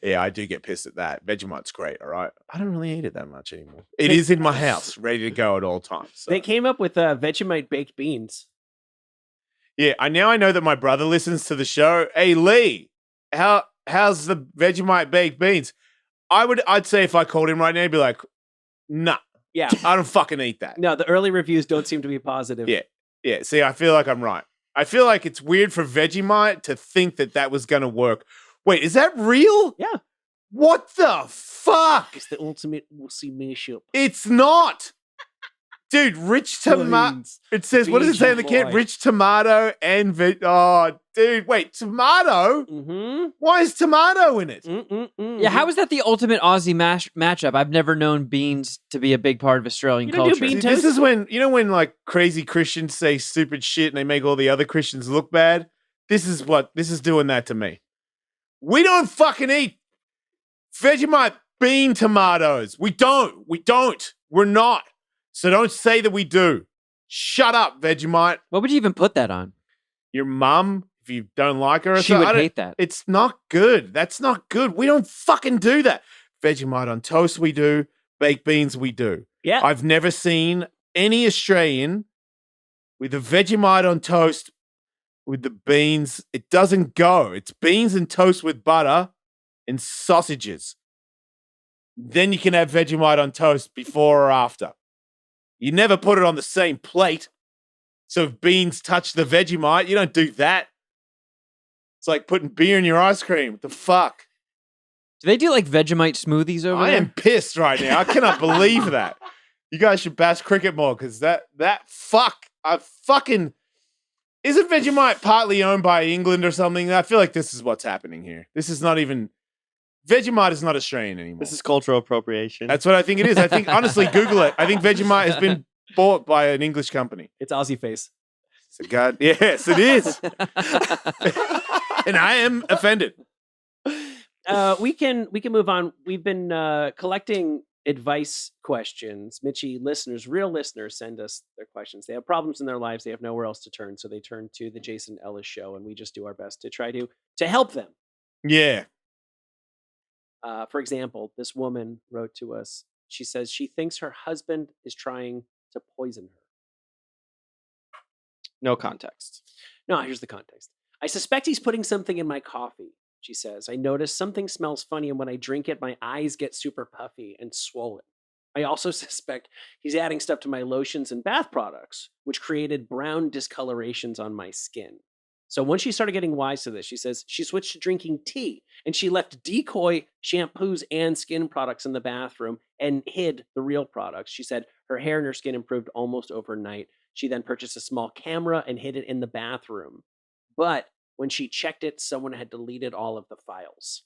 Yeah, I do get pissed at that. Vegemite's great, all right? I don't really eat it that much anymore. It is in my house, ready to go at all times. So. They came up with Vegemite baked beans. Yeah, I know that my brother listens to the show. Hey, Lee, how's the Vegemite baked beans? I'd say if I called him right now, he'd be like, nah, Yeah. I don't fucking eat that. No, the early reviews don't seem to be positive. Yeah. Yeah, see, I feel like I'm right. I feel like it's weird for Vegemite to think that was going to work. Wait, is that real? Yeah. What the fuck? It's the ultimate wussy mashup. It's not. Dude, rich tomato. Beans. It says, what does it say in the kit? Boy. Rich tomato and oh, dude, wait, tomato? Mm-hmm. Why is tomato in it? Yeah, how is that the ultimate Aussie matchup? I've never known beans to be a big part of Australian You don't do culture. bean See, this is when like crazy Christians say stupid shit and they make all the other Christians look bad. This is doing that to me. We don't fucking eat Vegemite bean tomatoes. We don't. We're not. So don't say that we do. Shut up, Vegemite. What would you even put that on? Your mum, if you don't like her, or She so, would hate that. It's not good. That's not good. We don't fucking do that. Vegemite on toast, we do. Baked beans, we do. Yeah. I've never seen any Australian with the Vegemite on toast with the beans. It doesn't go. It's beans and toast with butter and sausages. Then you can have Vegemite on toast before or after. You never put it on the same plate. So if beans touch the Vegemite, you don't do that. It's like putting beer in your ice cream. What the fuck? Do they do like Vegemite smoothies over I there? am pissed right now. I cannot believe that. You guys should bash cricket more because that isn't Vegemite partly owned by England or something? I feel like this is what's happening here. This is not even Vegemite is not Australian anymore. This is cultural appropriation. That's what I think it is. I think, honestly, Google it. I think Vegemite has been bought by an English company. It's Aussie face. So God, yes, it is. And I am offended. We can move on. We've been collecting advice questions. Mitchie, real listeners send us their questions. They have problems in their lives. They have nowhere else to turn. So they turn to the Jason Ellis Show, and we just do our best to try to help them. Yeah. For example, this woman wrote to us. She says she thinks her husband is trying to poison her. No context. No, here's the context. I suspect he's putting something in my coffee, she says. I notice something smells funny, and when I drink it, my eyes get super puffy and swollen. I also suspect he's adding stuff to my lotions and bath products, which created brown discolorations on my skin. So once she started getting wise to this, she says she switched to drinking tea, and she left decoy shampoos and skin products in the bathroom and hid the real products. She said her hair and her skin improved almost overnight. She then purchased a small camera and hid it in the bathroom. But when she checked it, someone had deleted all of the files.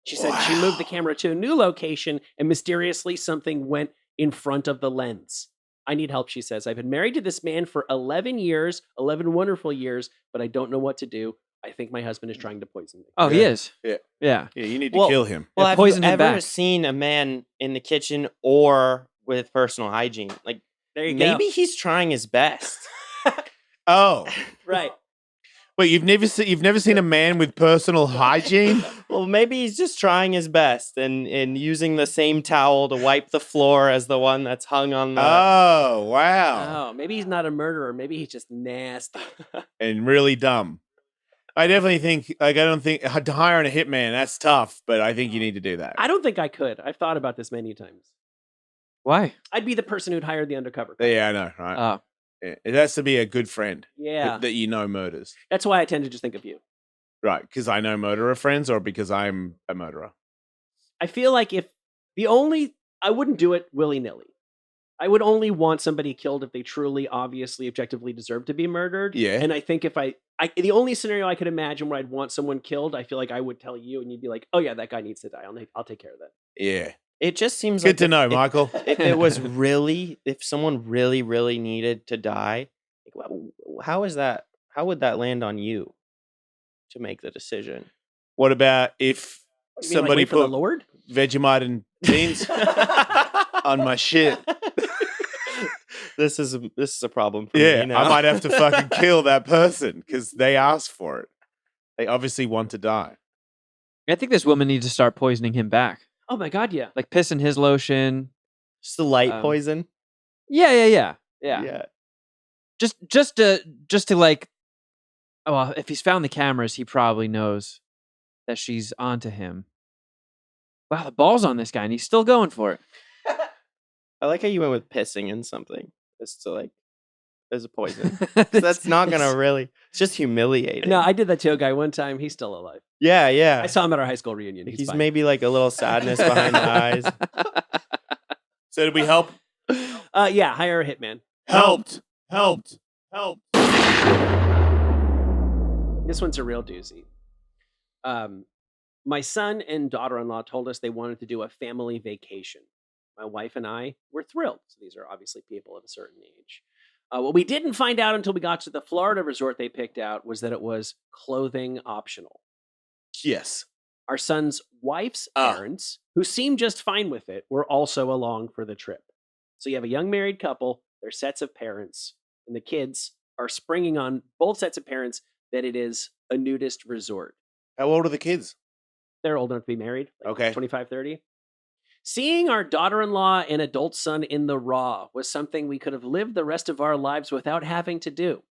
She said she moved the camera to a new location, and mysteriously something went in front of the lens. I need help, she says. I've been married to this man for 11 years, 11 wonderful years, but I don't know what to do. I think my husband is trying to poison me. Oh, he is. Yeah. Yeah. Yeah, you need to kill him. Well, Yeah, have poison you him ever back. seen a man in the kitchen or with personal hygiene? Like, There you maybe he's trying his best. Oh. go. Right. Wait, you've never seen a man with personal hygiene? Well, maybe he's just trying his best and using the same towel to wipe the floor as the one that's hung on the. Oh, wow. Oh, maybe he's not a murderer. Maybe he's just nasty. And really dumb. I definitely think, I don't think, to hire a hitman, that's tough, but I think you need to do that. I don't think I could. I've thought about this many times. Why? I'd be the person who'd hired the undercover. cop. Yeah, I know, right? Yeah. It has to be a good friend Yeah. that you know murders. That's why I tend to just think of you. Right, because I know murderer friends or because I'm a murderer? I feel like I wouldn't do it willy-nilly. I would only want somebody killed if they truly, obviously, objectively deserve to be murdered. Yeah. And I think if the only scenario I could imagine where I'd want someone killed, I feel like I would tell you and you'd be like, oh yeah, that guy needs to die. I'll take care of that. Yeah. It just seems Good like to know, Michael. If it was if someone really, really needed to die, how would that land on you to make the decision? What about if You mean, like, somebody wait for the put Lord? Vegemite and beans on my shit? This is a problem for Yeah, me now. I might have to fucking kill that person because they asked for it. They obviously want to die. I think this woman needs to start poisoning him back. Oh my God, yeah. Like piss in his lotion. Just the light Um, poison. Yeah. Yeah. Just to like, oh, well, if he's found the cameras, he probably knows that she's onto him. Wow, the ball's on this guy, and he's still going for it. I like how you went with pissing in something. Just to like, as a poison. That's not gonna really. It's just humiliating. No, I did that to a guy one time. He's still alive. Yeah. I saw him at our high school reunion. He's fine. maybe like a little sadness behind the eyes. So did we help? Yeah, hire a hitman. Helped. This one's a real doozy. My son and daughter-in-law told us they wanted to do a family vacation. My wife and I were thrilled. So these are obviously people of a certain age. What we didn't find out until we got to the Florida resort they picked out was that it was clothing optional. Yes. Our son's wife's parents, who seemed just fine with it, were also along for the trip. So you have a young married couple, their sets of parents, and the kids are springing on both sets of parents that it is a nudist resort. How old are the kids? They're old enough to be married, like Okay. 25, 30. Seeing our daughter-in-law and adult son in the raw was something we could have lived the rest of our lives without having to do.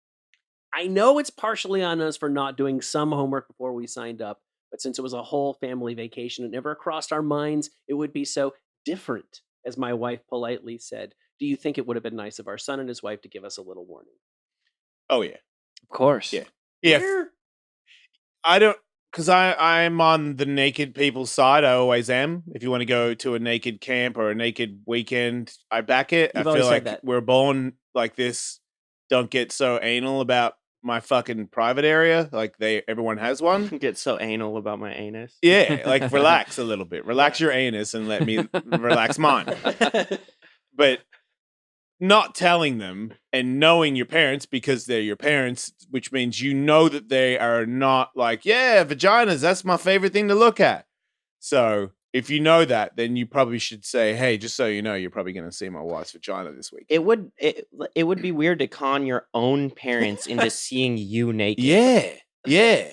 I know it's partially on us for not doing some homework before we signed up, but since it was a whole family vacation, it never crossed our minds it would be so different, as my wife politely said. Do you think it would have been nice of our son and his wife to give us a little warning? Oh, yeah. Of course. Yeah. Yeah. Where- I don't, because I'm on the naked people's side. I always am. If you want to go to a naked camp or a naked weekend, I back it. You've I always feel said like that. we're born like this. Don't get so anal about my fucking private area. Like everyone has one. Get so anal about my anus. Yeah, like relax a little bit. Relax your anus and let me relax mine. But not telling them and knowing your parents because they're your parents, which means you know that they are not like, yeah, vaginas, that's my favorite thing to look at. So if you know that, then you probably should say, hey, just so you know, you're probably going to see my wife's vagina this week. It would be weird to con your own parents into seeing you naked. Yeah.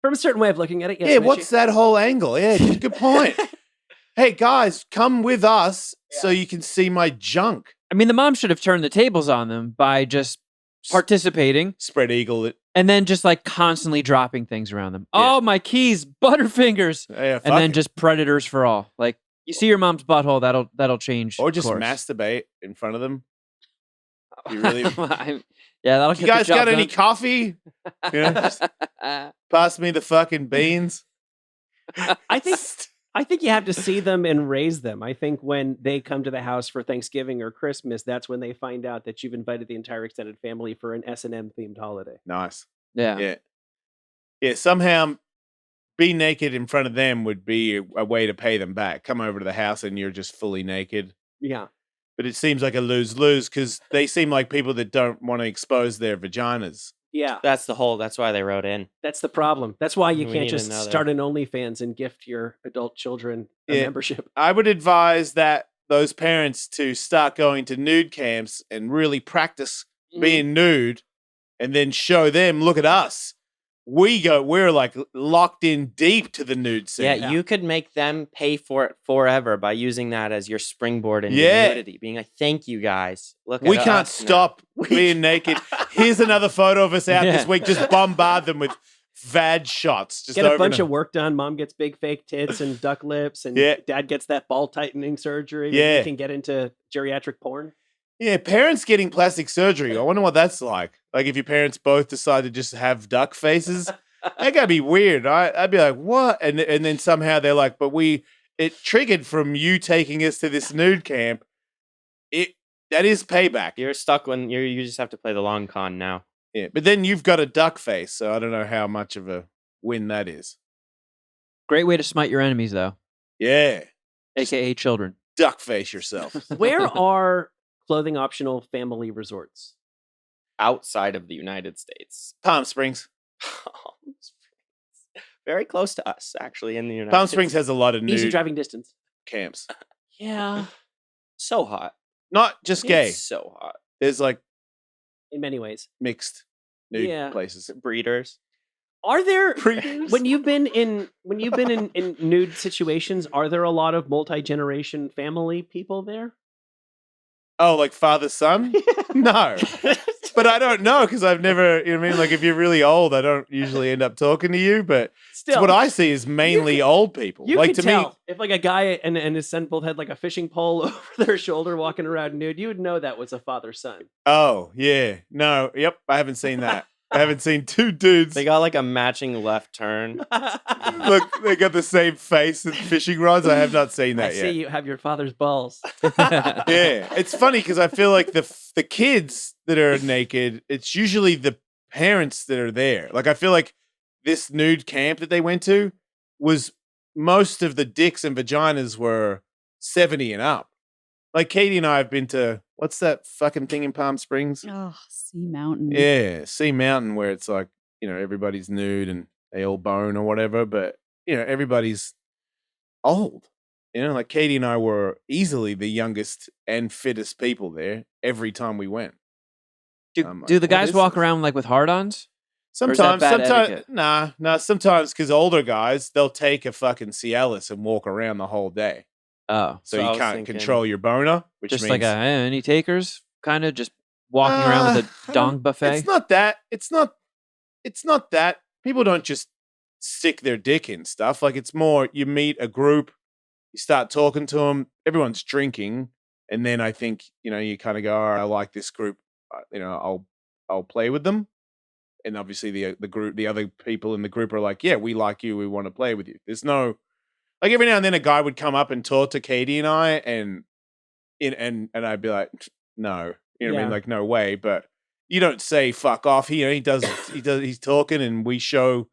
From a certain way of looking at it, yes, Yeah, Mitchie. what's that whole angle? Yeah, good point. Hey, guys, come with us so you can see my junk. I mean, the mom should have turned the tables on them by just participating Spread eagle it. and then just like constantly dropping things around them. Yeah. Oh, my keys, Butterfingers. Yeah, And then fuck it. just predators for all. Like, you see your mom's butthole, that'll change. Or just course. masturbate in front of them. You really... Yeah, that'll get You guys the job got any done. coffee? Just pass me the fucking beans. I think you have to see them and raise them. I think when they come to the house for Thanksgiving or Christmas, that's when they find out that you've invited the entire extended family for an S&M themed holiday. Nice. Yeah. Yeah, somehow be naked in front of them would be a way to pay them back. Come over to the house and you're just fully naked. Yeah. But it seems like a lose-lose because they seem like people that don't want to expose their vaginas. Yeah. That's why they wrote in. That's the problem. That's why you We can't need just another. start an OnlyFans and gift your adult children a Yeah. membership. I would advise that those parents to start going to nude camps and really practice being nude and then show them, look at us. We're like locked in deep to the nude scene. Yeah, you could make them pay for it forever by using that as your springboard into Yeah. nudity. Being like, thank you guys. Look We at can't us now." stop being naked. Here's another photo of us out this Yeah. week. Just bombard them with vag shots. Just Get a over bunch and of work done. Mom gets big fake tits and duck lips, and Yeah. dad gets that ball tightening surgery. Maybe Yeah. they can get into geriatric porn. Yeah, parents getting plastic surgery. I wonder what that's like. Like if your parents both decide to just have duck faces. That gotta be weird. I'd be like, what? And then somehow they're like, but it triggered from you taking us to this nude camp. That is payback. You're stuck when you just have to play the long con now. Yeah, but then you've got a duck face, so I don't know how much of a win that is. Great way to smite your enemies, though, Yeah, aka children. duck face yourself. Where are clothing optional family resorts? Outside of the United States. Palm Springs. Palm Springs. Very close to us, actually, in the United Palm States. Springs has a lot of Easy nude driving distance. camps. Yeah. So hot. Not just gay. It's so hot. There's like In many ways. mixed nude Yeah. places. Breeders. Are there Breeders? when you've been in nude situations, are there a lot of multi-generation family people there? Oh, like father son? No. But I don't know because I've never, you know what I mean? Like if you're really old, I don't usually end up talking to you, but Still, what I see is mainly old people. you Like could to tell me, if like a guy and his son both had like a fishing pole over their shoulder walking around nude, you would know that was a father-son. oh, yeah. No, yep, I haven't seen that. I haven't seen two dudes. They got like a matching left turn. Look, they got the same face and fishing rods. I have not seen I that see yet. you have your father's balls. Yeah, it's funny because I feel like the kids that are naked, it's usually the parents that are there. Like I feel like this nude camp that they went to was most of the dicks and vaginas were 70 and up. Like Katie and I have been to what's that fucking thing in Palm Springs? Oh, Sea Mountain. Yeah, Sea Mountain, where it's like, you know, everybody's nude and they all bone or whatever, but, you know, everybody's old. You know, like Katie and I were easily the youngest and fittest people there every time we went. Do, I'm like, do the what guys is walk this? around like with hard-ons? Or is Sometimes, that bad etiquette? nah, sometimes because older guys, they'll take a fucking Ellis and walk around the whole day. Oh, So So I you was can't thinking- control your boner, which just means like any takers, kind of just walking around with I a dong don't- buffet. It's not that. It's not that. People don't just stick their dick in stuff. Like it's more you meet a group, you start talking to them, everyone's drinking, and then I think, you know, you kind of go, "All right, I like this group. You know, I'll play with them." And obviously the other people in the group are like, "Yeah, we like you. We want to play with you." There's no like every now and then a guy would come up and talk to Katie and I and I'd be like, "No." You know what I Yeah. mean? Like, no way. But you don't say fuck off. He's talking and we show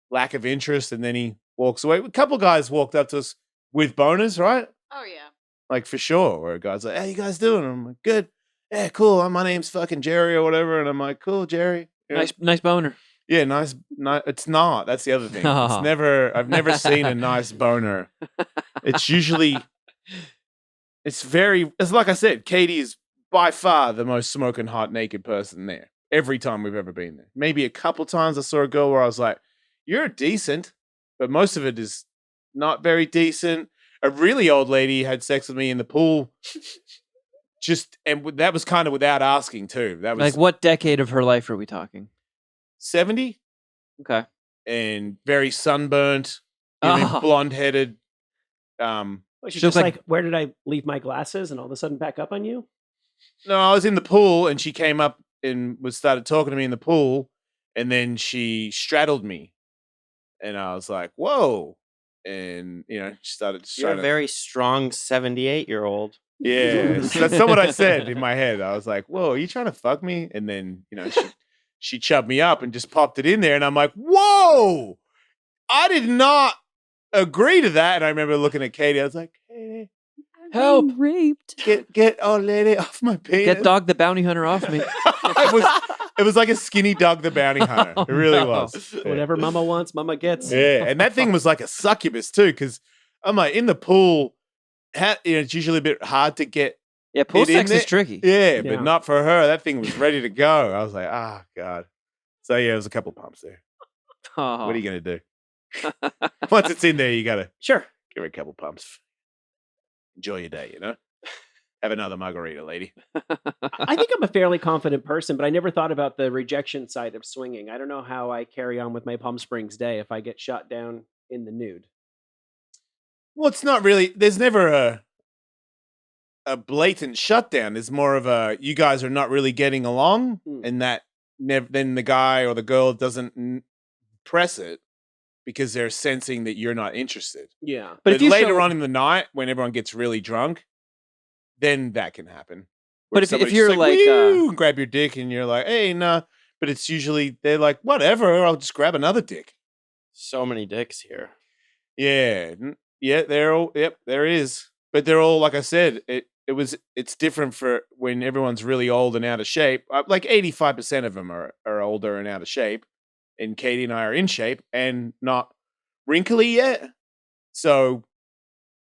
lack of interest and then he walks away. A couple guys walked up to us with boners, right? Oh yeah. Like for sure. Where a guy's like, "How you guys doing?" And I'm like, "Good. Yeah, cool. My name's fucking Jerry or whatever." And I'm like, "Cool, Jerry." Yeah. Nice boner. Yeah, nice. It's not. That's the other thing. Oh. I've never seen a nice boner. It's usually, it's like I said, Katie is by far the most smoking hot naked person there. Every time we've ever been there. Maybe a couple times I saw a girl where I was like, "You're decent," but most of it is not very decent. A really old lady had sex with me in the pool. And that was kind of without asking too. That was Like, what decade of her life are we talking? 70 Okay. and very sunburnt, blonde-headed. Was she She just looks like, where did I leave my glasses? And all of a sudden back up on you? No, I was in the pool and she came up and started talking to me in the pool, and then she straddled me, and I was like, "Whoa!" And she started. You're a very strong 78-year-old. Yeah, that's not what I said in my head. I was like, "Whoa, are you trying to fuck me?" And then she chubbed me up and just popped it in there, and I'm like, "Whoa! I did not agree to that." And I remember looking at Katie. I was like, "Katie, Help. Being raped. get old lady off my penis." Get Dog the Bounty Hunter off me. It was like a skinny Dog the Bounty Hunter. It really no. was. Yeah. Whatever mama wants, mama gets. Yeah, and that thing was like a succubus too, because I'm like in the pool. It's usually a bit hard to get. Yeah, pool it in sex is there. tricky. Yeah, Yeah. but not for her. That thing was ready to go. I was like, God. So yeah, it was a couple pumps there. Oh. What are you gonna do? Once it's in there, you gotta Sure. give it a couple pumps. Enjoy your day, Have another margarita, lady. I think I'm a fairly confident person, but I never thought about the rejection side of swinging. I don't know how I carry on with my Palm Springs day if I get shot down in the nude. Well, it's not really. There's never a blatant shutdown. There's more of a you guys are not really getting along, and that then the guy or the girl doesn't press it because they're sensing that you're not interested. Yeah. But if you later show- on in the night, when everyone gets really drunk, then that can happen. But if somebody's you're just like, "Woo," and grab your dick, and you're like, "Hey, nah." But it's usually they're like, "Whatever, I'll just grab another dick." So many dicks here. Yeah, yeah, they're all. Yep, there is. But they're all, like I said, it's different for when everyone's really old and out of shape. Like 85% of them are older and out of shape, and Katie and I are in shape and not wrinkly yet. So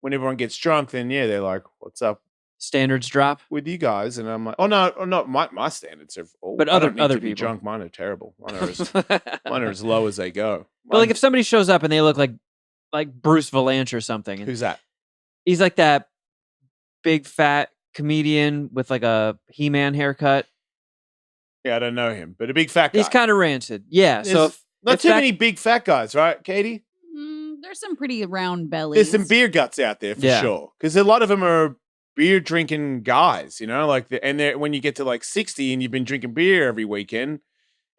when everyone gets drunk, then yeah, they're like, "What's up Standards drop. with you guys?" And I'm like, "Oh no, my standards are." But I don't need other to be people. drunk. Mine are terrible. Mine But are as low as they go. like if somebody shows up and they look like Bruce Valanche or something, and Who's that? he's like that big fat comedian with like a He-Man haircut. Yeah, I don't know him, but a big fat guy. He's kind of rancid. Yeah. So There's not if too that- many big fat guys, right, Katie? There's some pretty round bellies. There's some beer guts out there for Yeah. sure, because a lot of them are beer drinking guys, when you get to like 60 and you've been drinking beer every weekend,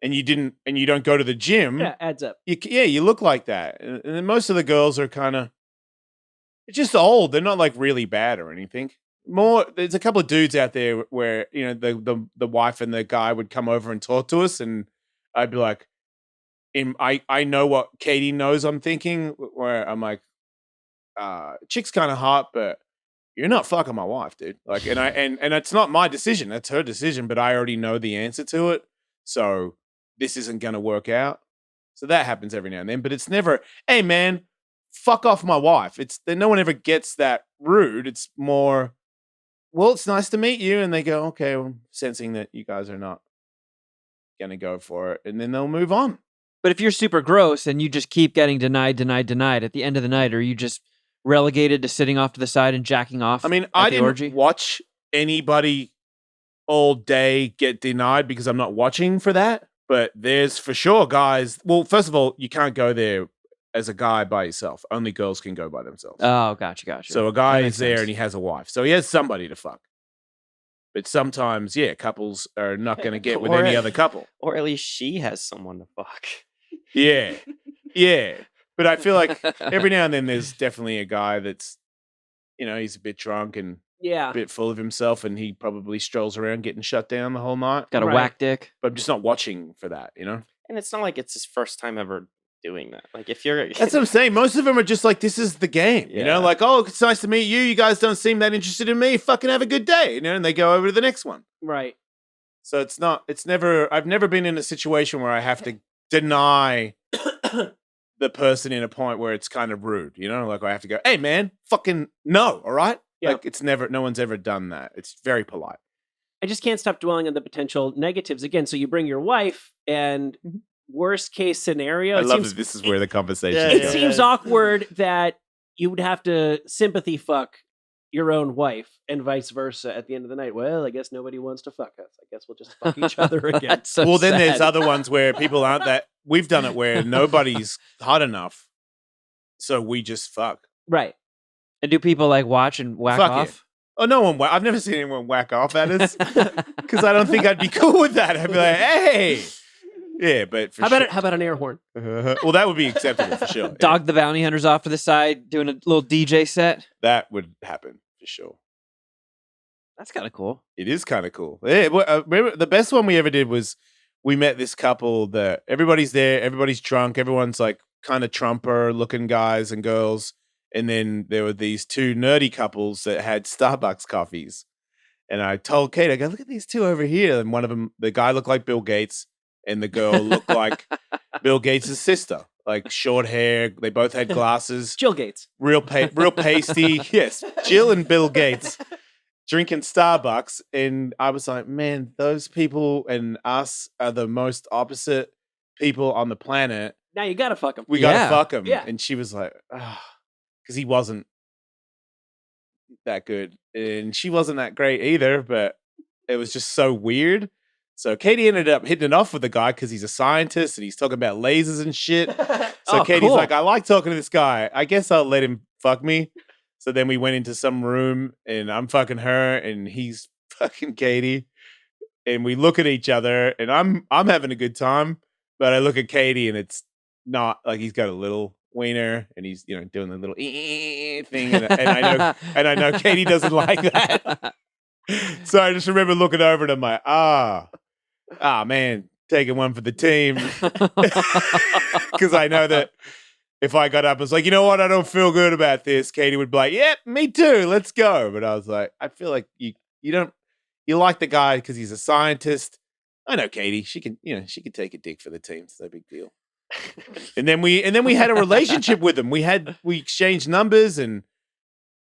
and you don't go to the gym, Yeah, adds up. you look like that. And then most of the girls are kind of just old. They're not like really bad or anything. There's a couple of dudes out there where the wife and the guy would come over and talk to us, and I'd be like, I know what Katie knows I'm thinking, where I'm like, chick's kind of hot, but you're not fucking my wife, dude. Like, and it's not my decision. That's her decision, but I already know the answer to it. So this isn't going to work out. So that happens every now and then, but it's never, "Hey man, fuck off my wife." No one ever gets that rude. It's more, "Well, it's nice to meet you." And they go, "Okay," well, sensing that you guys are not going to go for it. And then they'll move on. But if you're super gross and you just keep getting denied at the end of the night, are you just relegated to sitting off to the side and jacking off? I mean, at I the didn't orgy? watch anybody all day get denied because I'm not watching for that. But there's for sure guys. Well, first of all, you can't go there as a guy by yourself. Only girls can go by themselves. Oh, gotcha. So a guy That is makes there sense. and he has a wife. So he has somebody to fuck. But sometimes, yeah, couples are not going to get with Or any it- other couple. Or at least she has someone to fuck. Yeah. Yeah. But I feel like every now and then there's definitely a guy that's, he's a bit drunk and Yeah. bit full of himself, and he probably strolls around getting shut down the whole night. Got a Right. whack dick. But I'm just not watching for that, you know? And it's not like it's his first time ever doing that. Like if you're That's what I'm saying. Most of them are just like, this is the game, you know? Yeah. Like, oh, it's nice to meet you. You guys don't seem that interested in me. Fucking have a good day, you know? And they go over to the next one. Right. So I've never been in a situation where I have to deny the person in a point where it's kind of rude, you know? Like I have to go, hey man, fucking no, all right? Yeah. Like no one's ever done that. It's very polite. I just can't stop dwelling on the potential negatives again. So you bring your wife, and worst case scenario, I it love seems that this is where the conversation Yeah, is it going. seems awkward that you would have to sympathy fuck your own wife and vice versa at the end of the night. Well, I guess nobody wants to fuck us. I guess we'll just fuck each other again. That's so Well, then there's sad. other ones where people aren't that. We've done it where nobody's hot enough, so we just fuck. Right. And do people like watch and whack Fuck off? Oh, no one. I've never seen anyone whack off at us because I don't think I'd be cool with that. I'd be like, hey, yeah, but for How about sure. How about an air horn? Well, that would be acceptable for sure. Yeah, Dog the bounty hunters off to the side, doing a little DJ set. that would happen for sure. That's kind of cool. It is kind of cool. Yeah, remember the best one we ever did was we met this couple that everybody's there, everybody's drunk, everyone's like kind of Trumper looking guys and girls. And then there were these two nerdy couples that had Starbucks coffees. And I told Kate, I go, look at these two over here. And one of them, the guy looked like Bill Gates and the girl looked like Bill Gates' sister, like short hair. They both had glasses, Jill Gates. real pasty. Yes, Jill and Bill Gates drinking Starbucks. And I was like, man, those people and us are the most opposite people on the planet. Now you gotta fuck him. We got to Yeah. fuck him. Yeah. And she was like, because he wasn't that good. And she wasn't that great either, but it was just so weird. So Katie ended up hitting it off with the guy because he's a scientist and he's talking about lasers and shit. So Oh, Katie's cool. like, I like talking to this guy. I guess I'll let him fuck me. So then we went into some room and I'm fucking her and he's fucking Katie. And we look at each other and I'm having a good time, but I look at Katie and it's not like he's got a little wiener and he's, you know, doing the little thing. And I know Katie doesn't like that. So I just remember looking over and I'm like, man, taking one for the team. Because I know that if I got up and was like, you know what, I don't feel good about this, Katie would be like, yep, me too, let's go. But I was like, I feel like you like the guy because he's a scientist. I know Katie, she can take a dick for the team. It's no big deal. and then we had a relationship with him. We exchanged numbers. And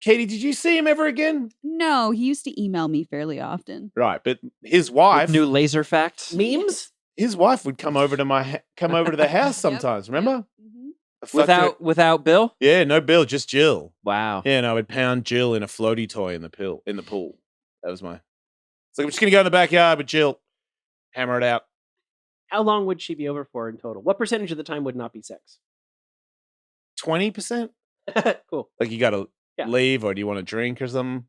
Katie, did you see him ever again? No, he used to email me fairly often. Right, but his wife, New laser facts. Memes? his wife would come over to the house sometimes. Remember? Mhm. I fucked her- Without Bill? Yeah, no Bill, just Jill. Wow. Yeah, and I would pound Jill in a floaty toy in the pool. That was my. It's like I'm just gonna go in the backyard with Jill, hammer it out. How long would she be over for in total? What percentage of the time would not be sex? 20%. Cool. Like you got to Yeah. leave, or do you want to drink or something?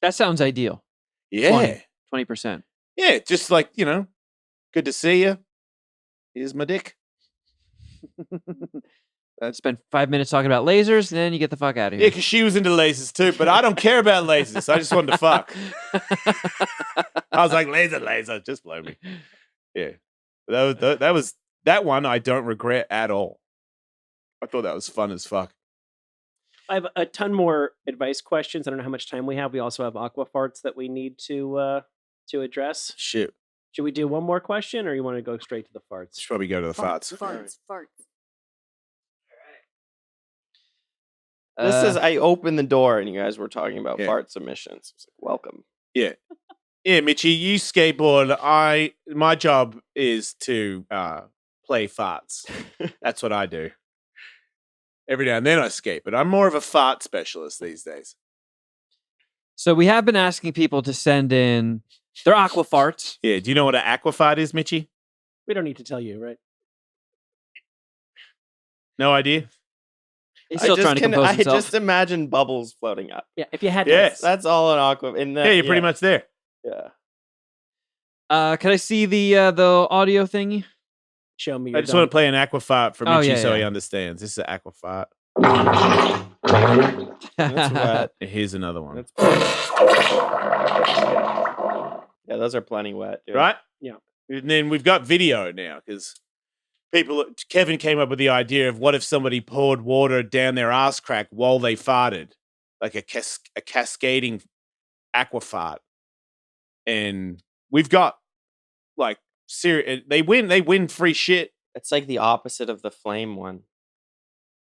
That sounds ideal. Yeah, 20%. yeah. Just like good to see you. Here's my dick. Spend 5 minutes talking about lasers, and then you get the fuck out of Yeah, here. because she was into lasers too, but I don't care about lasers. I just wanted to fuck. I was like, laser, just blow me. Yeah, that one I don't regret at all. I thought that was fun as fuck. I have a ton more advice questions. I don't know how much time we have. We also have Aqua Farts that we need to address. Shit, Should we do one more question, or you want to go straight to the farts? should probably go to the farts. Farts. This is I opened the door and you guys were talking about Yeah. fart submissions. It's like, welcome. Yeah, Mitchie, you skateboard. My job is to play farts. That's what I do. Every now and then I skate, but I'm more of a fart specialist these days. So we have been asking people to send in their aqua farts. Yeah, do you know what an aqua fart is, Mitchie? We don't need to tell you, right? No idea? He's still trying to compose I himself. just imagine bubbles floating up. Yeah. If you had, Yes. That's all an aqua. In that, Yeah, you're pretty much there. Yeah. Can I see the audio thingy? show me. I just want to play an aqua fart for Oh, Mitchie yeah, so he yeah. understands. This is an aqua fart. That's wet. Here's another one. Yeah, those are plenty wet, dude. Right? Yeah. And then we've got video now because Kevin came up with the idea of what if somebody poured water down their ass crack while they farted, like a cascading aqua fart. And we've got like they win free shit. It's like the opposite of the flame one.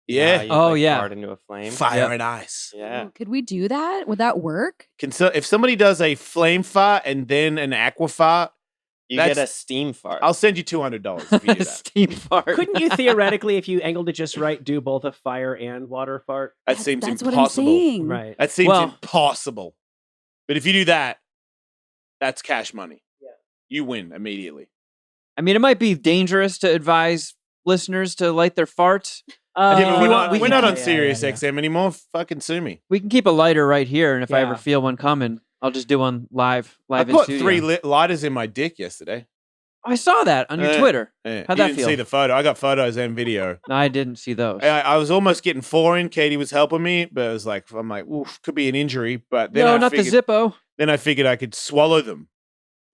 Yeah. You, Oh, like, yeah. fart into a flame. Fire and ice. Yeah. Ooh, could we do that? Would that work? If somebody does a flame fart and then an aqua fart, You get a That's- steam fart. I'll send you $200 if you do that. Steam fart. Couldn't you theoretically, if you angled it just right, do both a fire and water fart? That seems That's impossible. what I'm saying. Right. That seems Well- impossible. But if you do that, that's cash money. Yeah. You win immediately. I mean, it might be dangerous to advise listeners to light their farts. Yeah, but if we're you not, want- we're not on yeah, Sirius yeah. XM anymore. Fucking sue me. We can keep a lighter right here, and if I ever Yeah. feel one coming, I'll just do one live I in put studio. 3 lighters in my dick yesterday. I saw that on your Twitter. Yeah. How'd you that didn't feel? see the photo. I got photos and video. No, I didn't see those. I was almost getting 4 in. Katie was helping me, but I'm like, oof, could be an injury. But then No, I not figured, the Zippo. Then I figured I could swallow them,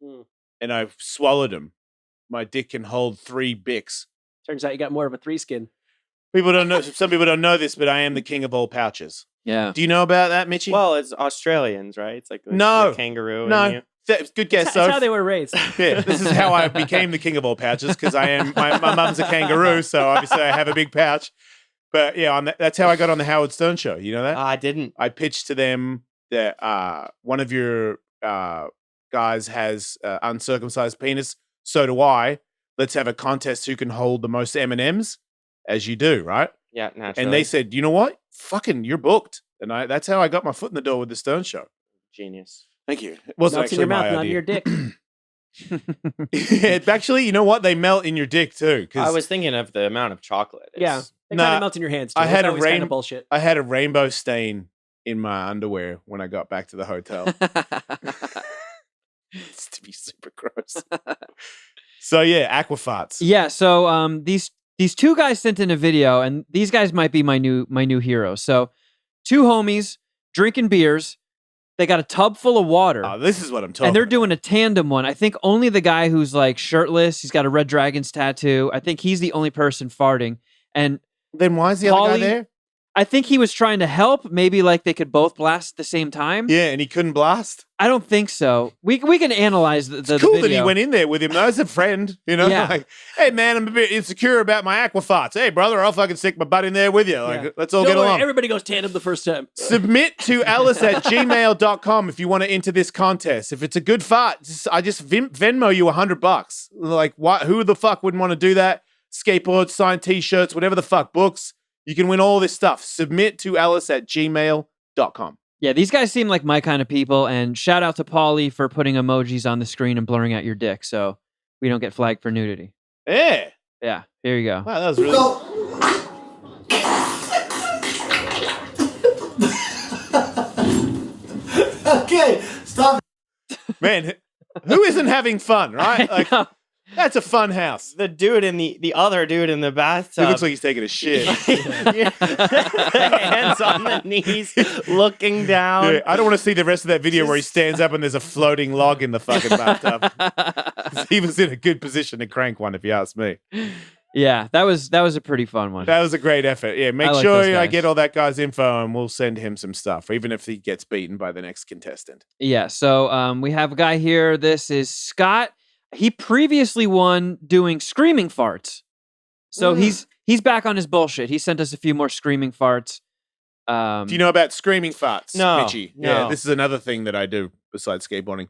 Hmm. and I swallowed them. My dick can hold 3 Bics. Turns out you got more of a 3 skin. People don't know. Some people don't know this, but I am the king of all pouches. Yeah. Do you know about that, Mitchie? Well, it's Australians, right? It's like the No. kangaroo. no. In you. Good guess. That's So how they were raised. yeah, this is how I became the king of all pouches because I am my mum's a kangaroo, so obviously I have a big pouch. But yeah, that's how I got on the Howard Stern show. You know that? I didn't. I pitched to them that one of your guys has uncircumcised penis. So do I. Let's have a contest who can hold the most M&Ms, as you do, right? Yeah, naturally. And they said, you know what? Fucking, you're booked. And that's how I got my foot in the door with the Stern show. Genius. Thank you. It wasn't Melts in actually your mouth, my not in idea. your dick. Actually, you know what? They melt in your dick too. I was thinking of the amount of chocolate. Yeah. They Nah, kind of melt in your hands. Too. I had It's a always kind rain- of bullshit. I had a rainbow stain in my underwear when I got back to the hotel. It's to be super gross. So yeah, Aqua Farts. Yeah, so these 2 guys sent in a video, and these guys might be my new heroes. So 2 homies drinking beers. They got a tub full of water. Oh, this is what I'm talking And they're about. doing a tandem one. I think only the guy who's like shirtless, he's got a Red Dragons tattoo. I think he's the only person farting. And Then why is the other guy Polly- there? I think he was trying to help. Maybe like they could both blast at the same time. Yeah, and he couldn't blast. I don't think so. We can analyze the It's cool video. that he went in there with him though, as a friend. You know, Yeah. like, hey man, I'm a bit insecure about my Aqua Farts. Hey brother, I'll fucking stick my butt in there with you. Like, Yeah. let's all Don't get worry, along. everybody goes tandem the first time. Submit to alice@gmail.com if you want to enter this contest. If it's a good fart, I just Venmo you $100. Like, what? Who the fuck wouldn't want to do that? Skateboards, signed T-shirts, whatever the fuck, books. You can win all this stuff. Submit to alice@gmail.com. Yeah, these guys seem like my kind of people. And shout out to Paulie for putting emojis on the screen and blurring out your dick, so we don't get flagged for nudity. Yeah. Yeah, here you go. Wow, that was really. Okay, stop. Man, who isn't having fun, right? Like, No. that's a fun house. The dude in the other dude in the bathtub. It looks like he's taking a shit. Hands on the knees, looking down. Yeah, I don't want to see the rest of that video where he stands up and there's a floating log in the fucking bathtub. He was in a good position to crank one, if you ask me. Yeah, that was a pretty fun one. That was a great effort. Yeah, make I like sure those I guys. get all that guy's info and we'll send him some stuff, even if he gets beaten by the next contestant. Yeah, so we have a guy here. This is Scott. He previously won doing screaming farts. So he's back on his bullshit. He sent us a few more screaming farts. Do you know about screaming farts, No, Mitchie? Yeah, no. this is another thing that I do besides skateboarding.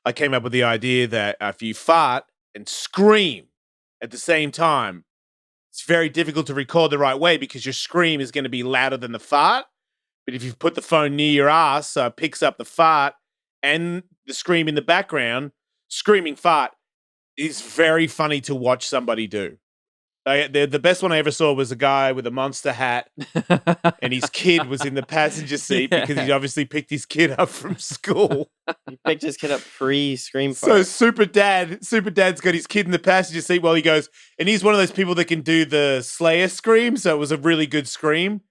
I came up with the idea that if you fart and scream at the same time, it's very difficult to record the right way because your scream is going to be louder than the fart. But if you put the phone near your ass, so it picks up the fart and the scream in the background, screaming fart is very funny to watch somebody do. The best one I ever saw was a guy with a monster hat and his kid was in the passenger seat because he obviously picked his kid up from school. He picked his kid up pre-scream So fart. Super Dad's got his kid in the passenger seat while he goes, and he's one of those people that can do the Slayer scream, so it was a really good scream,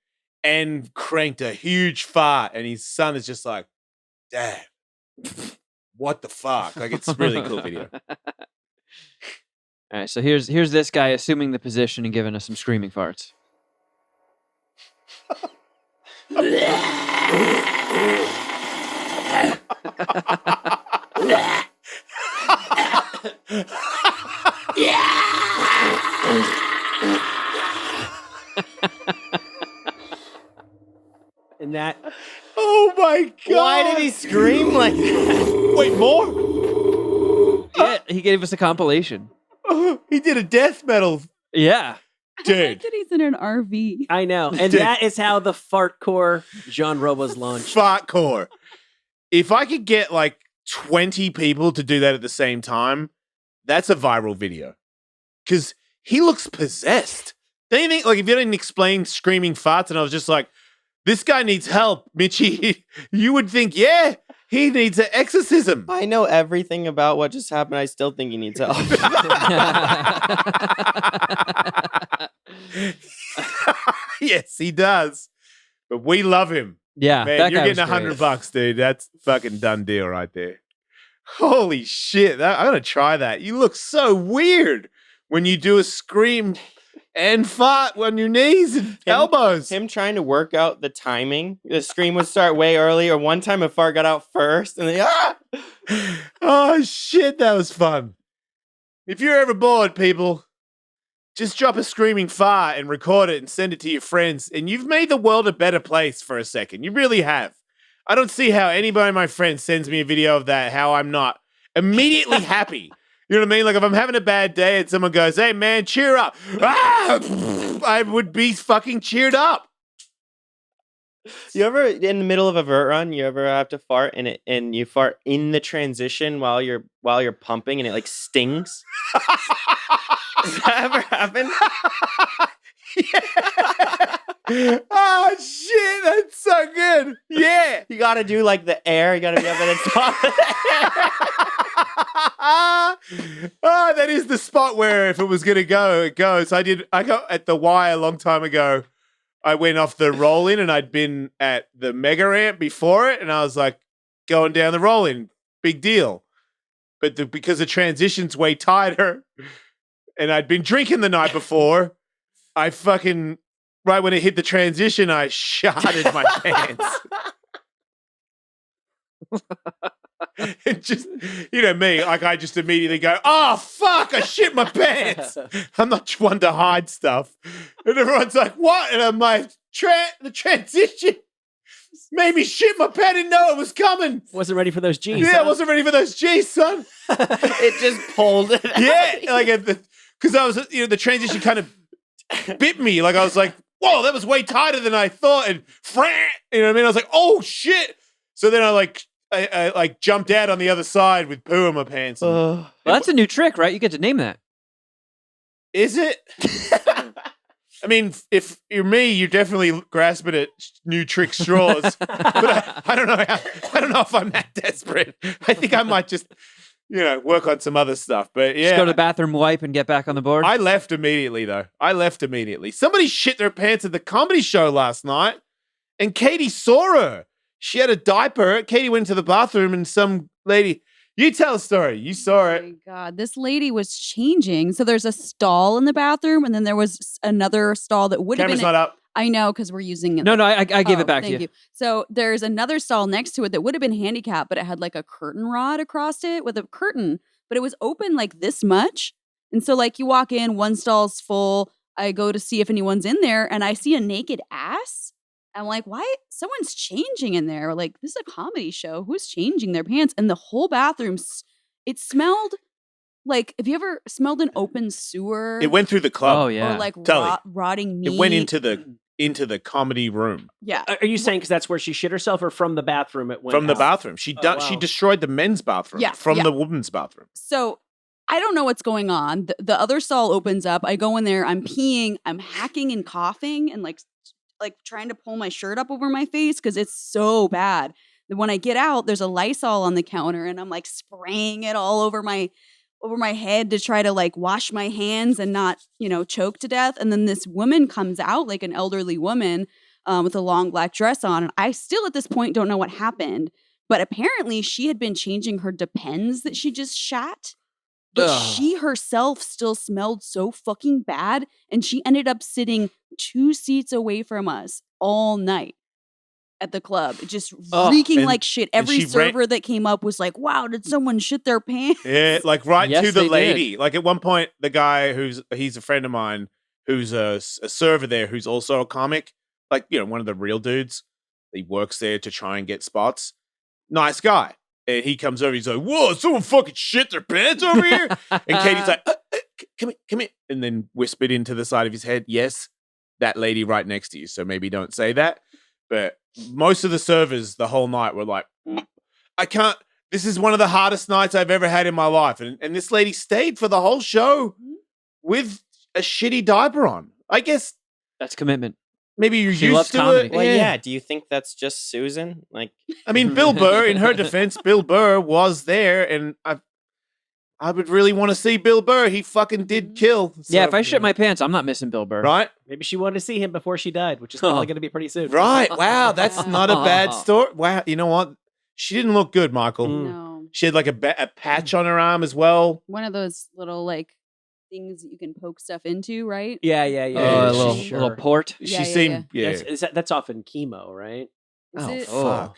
and cranked a huge fart, and his son is just like, Dad, what the fuck? Like, it's a really cool video. All right, so here's this guy assuming the position and giving us some screaming farts. And that Oh my God. Why did he scream like that? Wait, more? Yeah, he gave us a compilation. He did a death metal. Yeah. I like Dude. that he's in an RV. I know, and Dude. that is how the fartcore genre was launched. Fartcore. If I could get like 20 people to do that at the same time, that's a viral video. Because he looks possessed. Don't you think, like, if you didn't explain screaming farts and I was just like, this guy needs help, Mitchie, you would think, yeah, he needs an exorcism. I know everything about what just happened. I still think he needs help. Yes, he does. But we love him. Yeah, Man, that you're guy getting was great. $100, dude. That's fucking done deal right there. Holy shit. I'm going to try that. You look so weird when you do a scream and fart on your knees and elbows. Him trying to work out the timing. The scream would start way early, or one time a fart got out first, and then Oh, shit. That was fun. If you're ever bored, people, just drop a screaming fart and record it and send it to your friends. And you've made the world a better place for a second. You really have. I don't see how anybody of my friends sends me a video of that, how I'm not immediately happy. You know what I mean? Like, if I'm having a bad day and someone goes, hey, man, cheer up. I would be fucking cheered up. You ever in the middle of a vert run, you ever have to fart and you fart in the transition while you're pumping and it like stings? Does that ever happen? Yeah. Oh, shit. That's so good. Yeah. You gotta do like the air, you gotta be up at the top of the air. Oh, that is the spot where if it was gonna go, it goes. I got at the Y a long time ago. I went off the roll in and I'd been at the mega ramp before it, and I was like going down the roll in, big deal. But because the transition's way tighter, and I'd been drinking the night before, I fucking right when it hit the transition, I shattered my pants. And just, you know me, like I just immediately go, oh, fuck, I shit my pants. I'm not one to hide stuff. And everyone's like, what? And I'm like, the transition made me shit my pants. I didn't know it was coming. Wasn't ready for those G's. Yeah, I wasn't ready for those G's, son. It just pulled it out. Yeah, like because I was, the transition kind of bit me. Like I was like, whoa, that was way tighter than I thought. And you know what I mean? I was like, oh, shit. So then I like jumped out on the other side with poo in my pants. Well, that's a new trick, right? You get to name that. Is it? I mean, if you're me, you're definitely grasping at new trick straws. But I don't know. I don't know if I'm that desperate. I think I might just, work on some other stuff. But yeah, Just go to the bathroom, wipe, and get back on the board. I left immediately, though. Somebody shit their pants at the comedy show last night, and Katie saw her. She had a diaper. Katie went to the bathroom, and some lady. You tell a story. You saw Oh it. my God. This lady was changing. So there's a stall in the bathroom, and then there was another stall that would have Camera's been. not up. I know, because we're using it. no, I gave Oh, it back to thank you. So there's another stall next to it that would have been handicapped, but it had like a curtain rod across it with a curtain, but it was open like this much. And so like you walk in, one stall's full. I go to see if anyone's in there, and I see a naked ass. I'm like, why? Someone's changing in there. Like, this is a comedy show. Who's changing their pants? And the whole bathroom, it smelled like, have you ever smelled an open sewer? It went through the club. Oh, yeah. Or like Tully. rotting meat. It went into the comedy room. Yeah. Are you saying because that's where she shit herself, or from the bathroom it went? From the out? bathroom. She wow. she destroyed the men's bathroom Yeah, from yeah. the women's bathroom. So I don't know what's going on. The other stall opens up. I go in there. I'm peeing. I'm hacking and coughing and like trying to pull my shirt up over my face because it's so bad. Then when I get out, there's a Lysol on the counter, and I'm like spraying it all over my head to try to like wash my hands and not, choke to death. And then this woman comes out, like an elderly woman with a long black dress on. And I still at this point don't know what happened. But apparently she had been changing her Depends that she just shat. But she herself still smelled so fucking bad. And she ended up sitting 2 seats away from us all night at the club, just reeking like shit. Every server that came up was like, wow, did someone shit their pants? Yeah, like right Yes, to the they lady. did. Like at one point, the guy he's a friend of mine who's a server there who's also a comic, like, one of the real dudes. He works there to try and get spots. Nice guy. And he comes over, he's like, whoa, someone fucking shit their pants over here? And Katie's like, come here. And then whispered into the side of his head, yes, that lady right next to you. So maybe don't say that. But most of the servers the whole night were like, I can't, this is one of the hardest nights I've ever had in my life. And this lady stayed for the whole show with a shitty diaper on. I guess That's commitment. maybe you're She used loves to comedy. it. Well, yeah. Do you think that's just Susan? Like, I mean, Bill Burr, in her defense, Bill Burr was there, and I would really want to see Bill Burr. He fucking did kill. Yeah, So- if I shit my pants, I'm not missing Bill Burr. Right? Maybe she wanted to see him before she died, which is probably going to be pretty soon. Right. Wow, that's not a bad story. Wow, you know what? She didn't look good, Michael. No. She had like a patch on her arm as well. One of those little like things that you can poke stuff into, right? Yeah. Yeah, A little, sure. little port. She Yeah, seemed, yeah. That's often chemo, right? Is Oh, it? Fuck.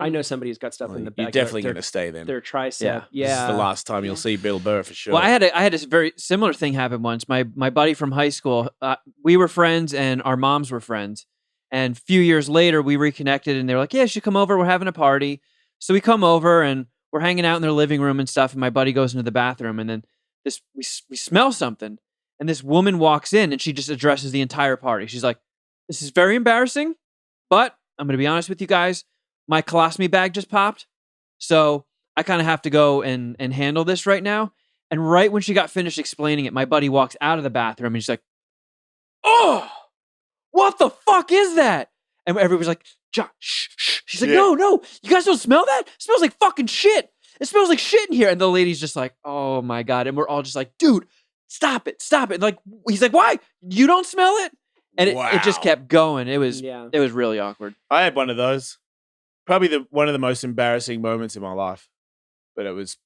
I know somebody who's got stuff in the back. You're definitely going to stay then. Their tricep. Yeah. This is the last time you'll see Bill Burr for sure. Well, I had a very similar thing happen once. My buddy from high school, we were friends and our moms were friends. And a few years later, we reconnected and they were like, yeah, you should come over. We're having a party. So we come over and we're hanging out in their living room and stuff. And my buddy goes into the bathroom and then we smell something. And this woman walks in and she just addresses the entire party. She's like, this is very embarrassing, but I'm going to be honest with you guys. My colostomy bag just popped. So I kind of have to go and handle this right now. And right when she got finished explaining it, my buddy walks out of the bathroom and she's like, oh, what the fuck is that? And everybody's like, John, shh. She's like, no, you guys don't smell that? It smells like fucking shit. It smells like shit in here. And the lady's just like, oh my God. And we're all just like, dude, stop it. And like, he's like, why? You don't smell it? And it just kept going. It was really awkward. I had one of those. Probably one of the most embarrassing moments in my life. But it was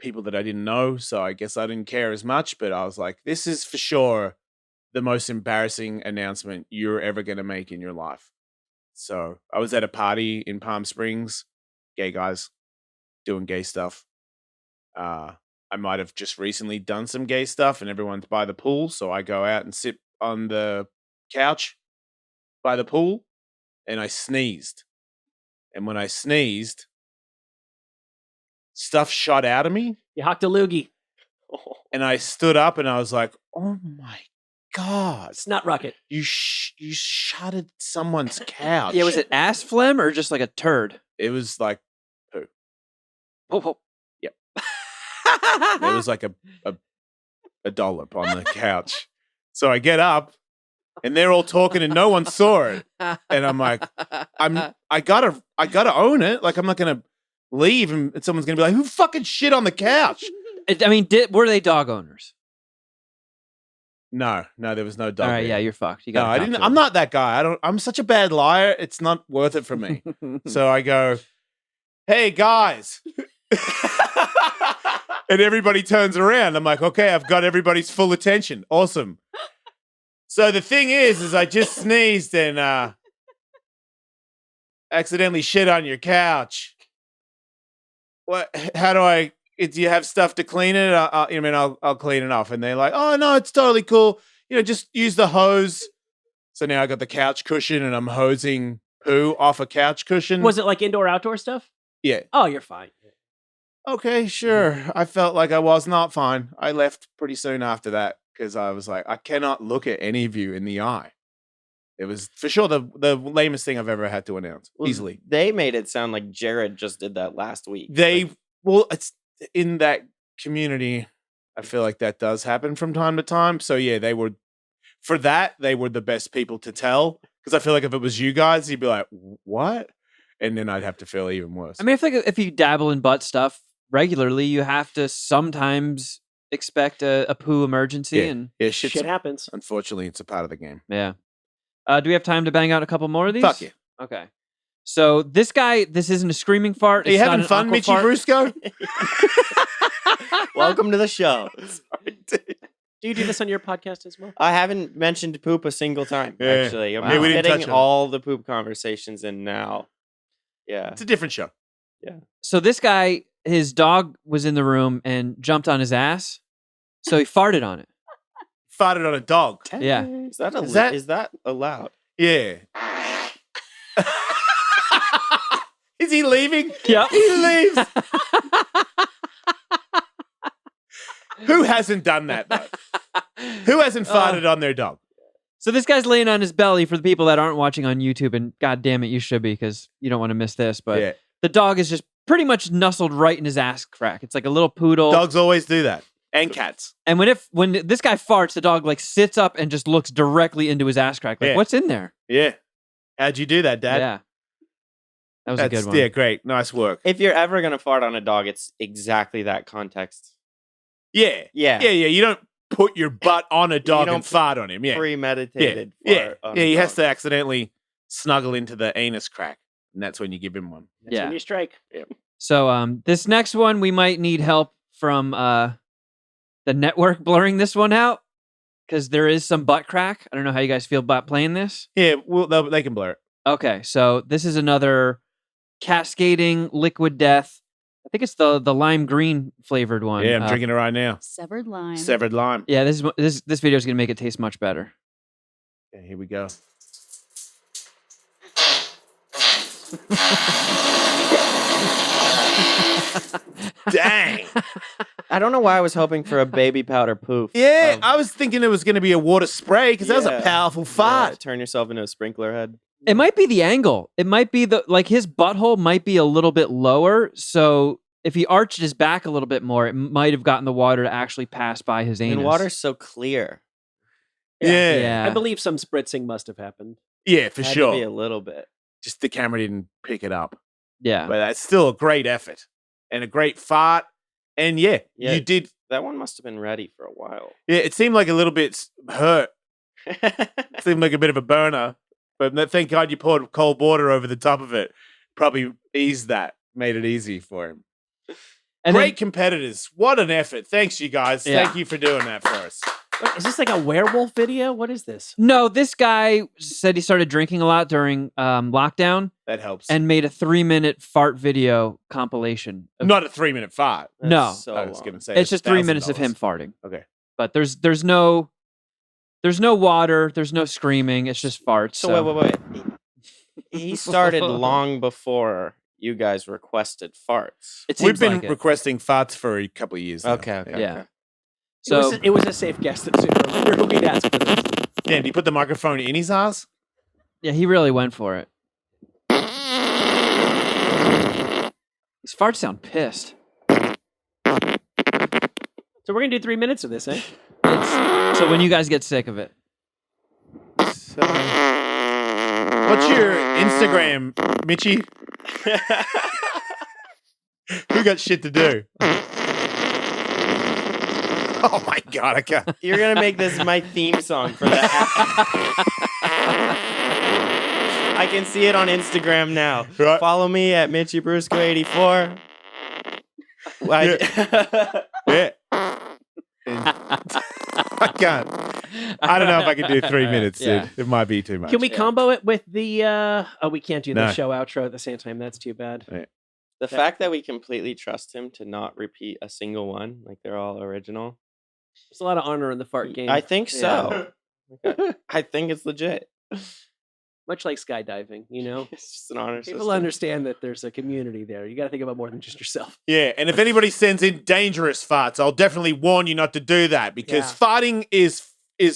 people that I didn't know, so I guess I didn't care as much. But I was like, this is for sure the most embarrassing announcement you're ever going to make in your life. So I was at a party in Palm Springs, gay guys doing gay stuff. I might have just recently done some gay stuff and everyone's by the pool. So I go out and sit on the couch by the pool and I sneezed. And when I sneezed, stuff shot out of me. You hocked a loogie. And I stood up and I was like, oh my God. Snot rocket. You shotted someone's couch. Yeah, was it ass phlegm or just like a turd? It was like poo. Oh. Yep. There was like a dollop on the couch. So I get up and they're all talking and no one saw it. And I'm like, I gotta own it. Like, I'm not gonna leave and someone's gonna be like, who fucking shit on the couch? I mean, were they dog owners? No, there was no dog. All right, there. yeah, you're fucked. You No, got. I didn't. I'm not that guy. I'm such a bad liar. It's not worth it for me. So I go, hey guys. And everybody turns around. I'm like, okay, I've got everybody's full attention. Awesome. So the thing is I just sneezed and accidentally shit on your couch. What? How do you have stuff to clean it? I'll clean it off. And they're like, oh no, it's totally cool. Just use the hose. So now I got the couch cushion and I'm hosing poo off a couch cushion. Was it like indoor outdoor stuff? Yeah. Oh, you're fine. Okay, sure. I felt like I was not fine. I left pretty soon after that because I was like, I cannot look at any of you in the eye. It was for sure the lamest thing I've ever had to announce. Well, easily. They made it sound like Jared just did that last week. It's in that community. I feel like that does happen from time to time. So yeah, they were the best people to tell. Because I feel like if it was you guys, you'd be like, what? and then I'd have to feel even worse. I mean, I feel like if you dabble in butt stuff regularly, you have to sometimes expect a poo emergency. Yeah. And yeah, Shit happens. unfortunately, it's a part of the game. yeah. Do we have time to bang out a couple more of these? Fuck yeah. Okay. So this guy, this isn't a screaming fart. Are you It's not having an fun, Aqua Mitchie fart. Brusco? Welcome to the show. Do you do this on your podcast as well? I haven't mentioned poop a single time, Yeah. actually. I'm Yeah, we didn't touch fitting on it. all the poop conversations in now. Yeah. It's a different show. So this guy, his dog was in the room and jumped on his ass. So he farted on it. Farted on a dog. Yeah. Is that, Is is that allowed? Yeah. Is he leaving? Yep. He leaves. Who hasn't done that, though? Who hasn't farted on their dog? So this guy's laying on his belly for the people that aren't watching on YouTube, and god damn it, you should be because you don't want to miss this. But Yeah. the dog is just pretty much nestled right in his ass crack. It's like a little poodle. Dogs always do that. And cats. And when this guy farts, the dog like sits up and just looks directly into his ass crack. Like, Yeah. what's in there? Yeah. How'd you do that, Dad? Yeah. That was a good one. Yeah, great. Nice work. If you're ever going to fart on a dog, it's exactly that context. Yeah. Yeah. Yeah, yeah. You don't put your butt on a dog don't and fart on him. Yeah. Premeditated. Yeah. fart on Yeah, a he has dog. to accidentally snuggle into the anus crack. And that's when you give him one. That's Yeah. when you strike. So this next one, we might need help from the network blurring this one out because there is some butt crack. I don't know how you guys feel about playing this. Yeah, well, they can blur it. Okay, so this is another cascading liquid death. I think it's the lime green flavored one. Yeah, I'm drinking it right now. Severed lime. Severed lime. Yeah, this video is gonna make it taste much better. Okay, here we go. Dang. I don't know why I was hoping for a baby powder poof. Yeah, I was thinking it was going to be a water spray because that was a Yeah. powerful fart. Turn yourself into a sprinkler head. It might be the angle. It might be his butthole might be a little bit lower. So if he arched his back a little bit more, it might have gotten the water to actually pass by his anus. And water's so clear. Yeah. Yeah. I believe some spritzing must have happened. Yeah, for Had to be a sure. little bit. Just the camera didn't pick it up. Yeah. But that's still a great effort and a great fart. And yeah, Yeah. you did. That one must have been ready for a while. Yeah, it seemed like a little bit hurt. It seemed like a bit of a burner. But thank God you poured cold water over the top of it. Probably eased that, made it easy for him. And Great competitors. What an effort. Thanks, you guys. Yeah. Thank you for doing that for us. What, is this like a werewolf video? What is this? no, this guy said he started drinking a lot during lockdown That helps. and made a 3-minute fart video compilation. of- Not a 3-minute fart. That's No. so I was long. going to say it's just 3 minutes of $1,000. him farting. Okay. But there's no water, there's no screaming, it's just farts. So wait. He started long before you guys requested farts. It We've seems been like it. requesting farts for a couple of years now. Okay. Yeah. So So it was a safe guess that sooner we'd ask for this. Dan, do you put the microphone in his ass? yeah, he really went for it. These farts sound pissed. So we're gonna do 3 minutes of this, eh? So when you guys get sick of it. So, what's your Instagram, Mitchie? Who got shit to do? Oh my God, I can't. You're gonna make this my theme song for that. I can see it on Instagram now. Right. Follow me at Mitchie Brusco 84. Yeah. I can't. I don't know if I can do 3 minutes, dude. Yeah. It might be too much. Can we combo it with the oh we can't do the No. show outro at the same time. That's too bad. The fact that we completely trust him to not repeat a single one, like they're all original. There's a lot of honor in the fart game. I think so. I think it's legit. Much like skydiving, you know? It's just an honor People system. understand that there's a community there. You got to think about more than just yourself. Yeah, and if anybody sends in dangerous farts, I'll definitely warn you not to do that because farting is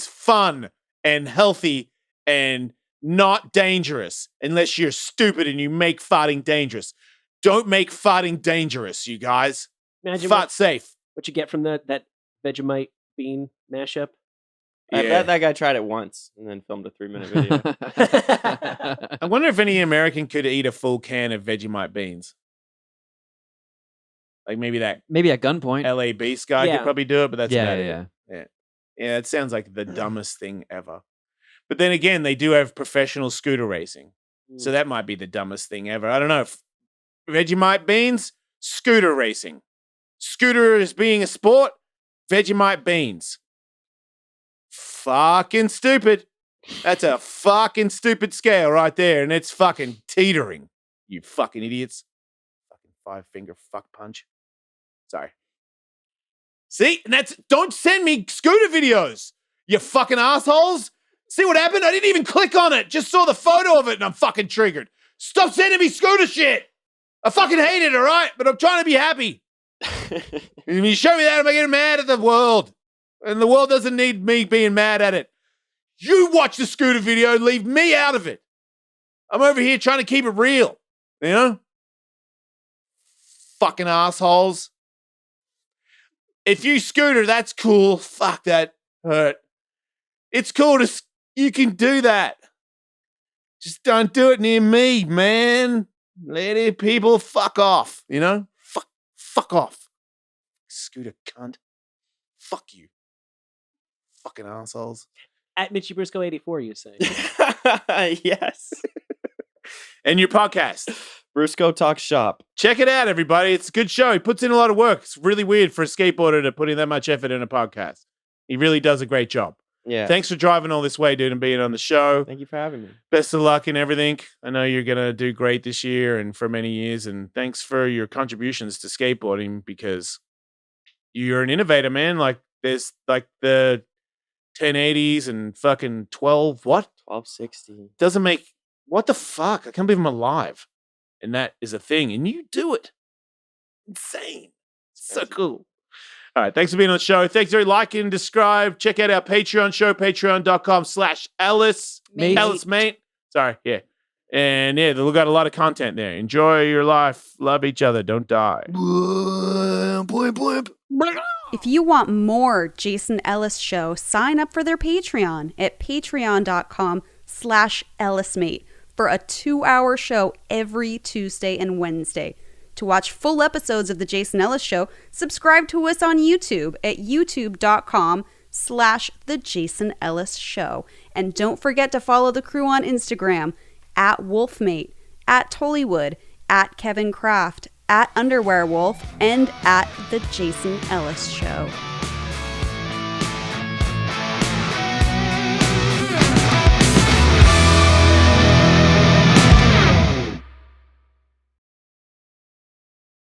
fun and healthy and not dangerous unless you're stupid and you make farting dangerous. Don't make farting dangerous, you guys. Imagine Fart safe. what you get from that Vegemite bean mashup. I Yeah. bet that guy tried it once and then filmed a 3-minute video. I wonder if any American could eat a full can of Vegemite beans. Like maybe that Maybe at gunpoint. LA Beast guy Yeah. could probably do it, but that's Yeah, about yeah, it. Yeah, it sounds like the dumbest thing ever. But then again, they do have professional scooter racing. So that might be the dumbest thing ever. I don't know. Vegemite beans, scooter racing. Scooter is being a sport, Vegemite beans. Fucking stupid. That's a fucking stupid scale right there, and it's fucking teetering. You fucking idiots. Fucking 5-finger fuck punch. Sorry. See? And don't send me scooter videos, you fucking assholes. See what happened? I didn't even click on it. Just saw the photo of it and I'm fucking triggered. Stop sending me scooter shit. I fucking hate it, all right? But I'm trying to be happy. If you show me that, I'm getting mad at the world. And the world doesn't need me being mad at it. You watch the scooter video and leave me out of it. I'm over here trying to keep it real. You know? Fucking assholes. If you scooter, that's cool. Fuck, that hurt. It's cool to... You can do that. Just don't do it near me, man. Let it people fuck off, you know? Fuck off. Scooter cunt. Fuck you. Fucking assholes. At Mitchie Brusco 84, you say. Yes. And your podcast. Brusco Talk Shop. Check it out, everybody. It's a good show. He puts in a lot of work. It's really weird for a skateboarder to put in that much effort in a podcast. He really does a great job. Yeah. Thanks for driving all this way, dude, and being on the show. Thank you for having me. Best of luck in everything. I know you're going to do great this year and for many years. And thanks for your contributions to skateboarding because you're an innovator, man. Like there's like the 1080s and fucking 12. What? 1260. Doesn't make... What the fuck? I can't believe I'm alive. And that is a thing. And you do it. Insane. So cool. All right. Thanks for being on the show. Thanks for liking and subscribe. Check out our Patreon show, patreon.com/Ellis. Mate. Ellis, mate. Sorry. Yeah. And yeah, they've got a lot of content there. Enjoy your life. Love each other. Don't die. If you want more Jason Ellis Show, sign up for their Patreon at patreon.com/EllisMate for a 2-hour show every Tuesday and Wednesday. To watch full episodes of The Jason Ellis Show, subscribe to us on YouTube at youtube.com/The Jason Ellis Show. And don't forget to follow the crew on Instagram at Wolfmate, at Tullywood, at Kevin Kraft, at Underwear Wolf, and at The Jason Ellis Show.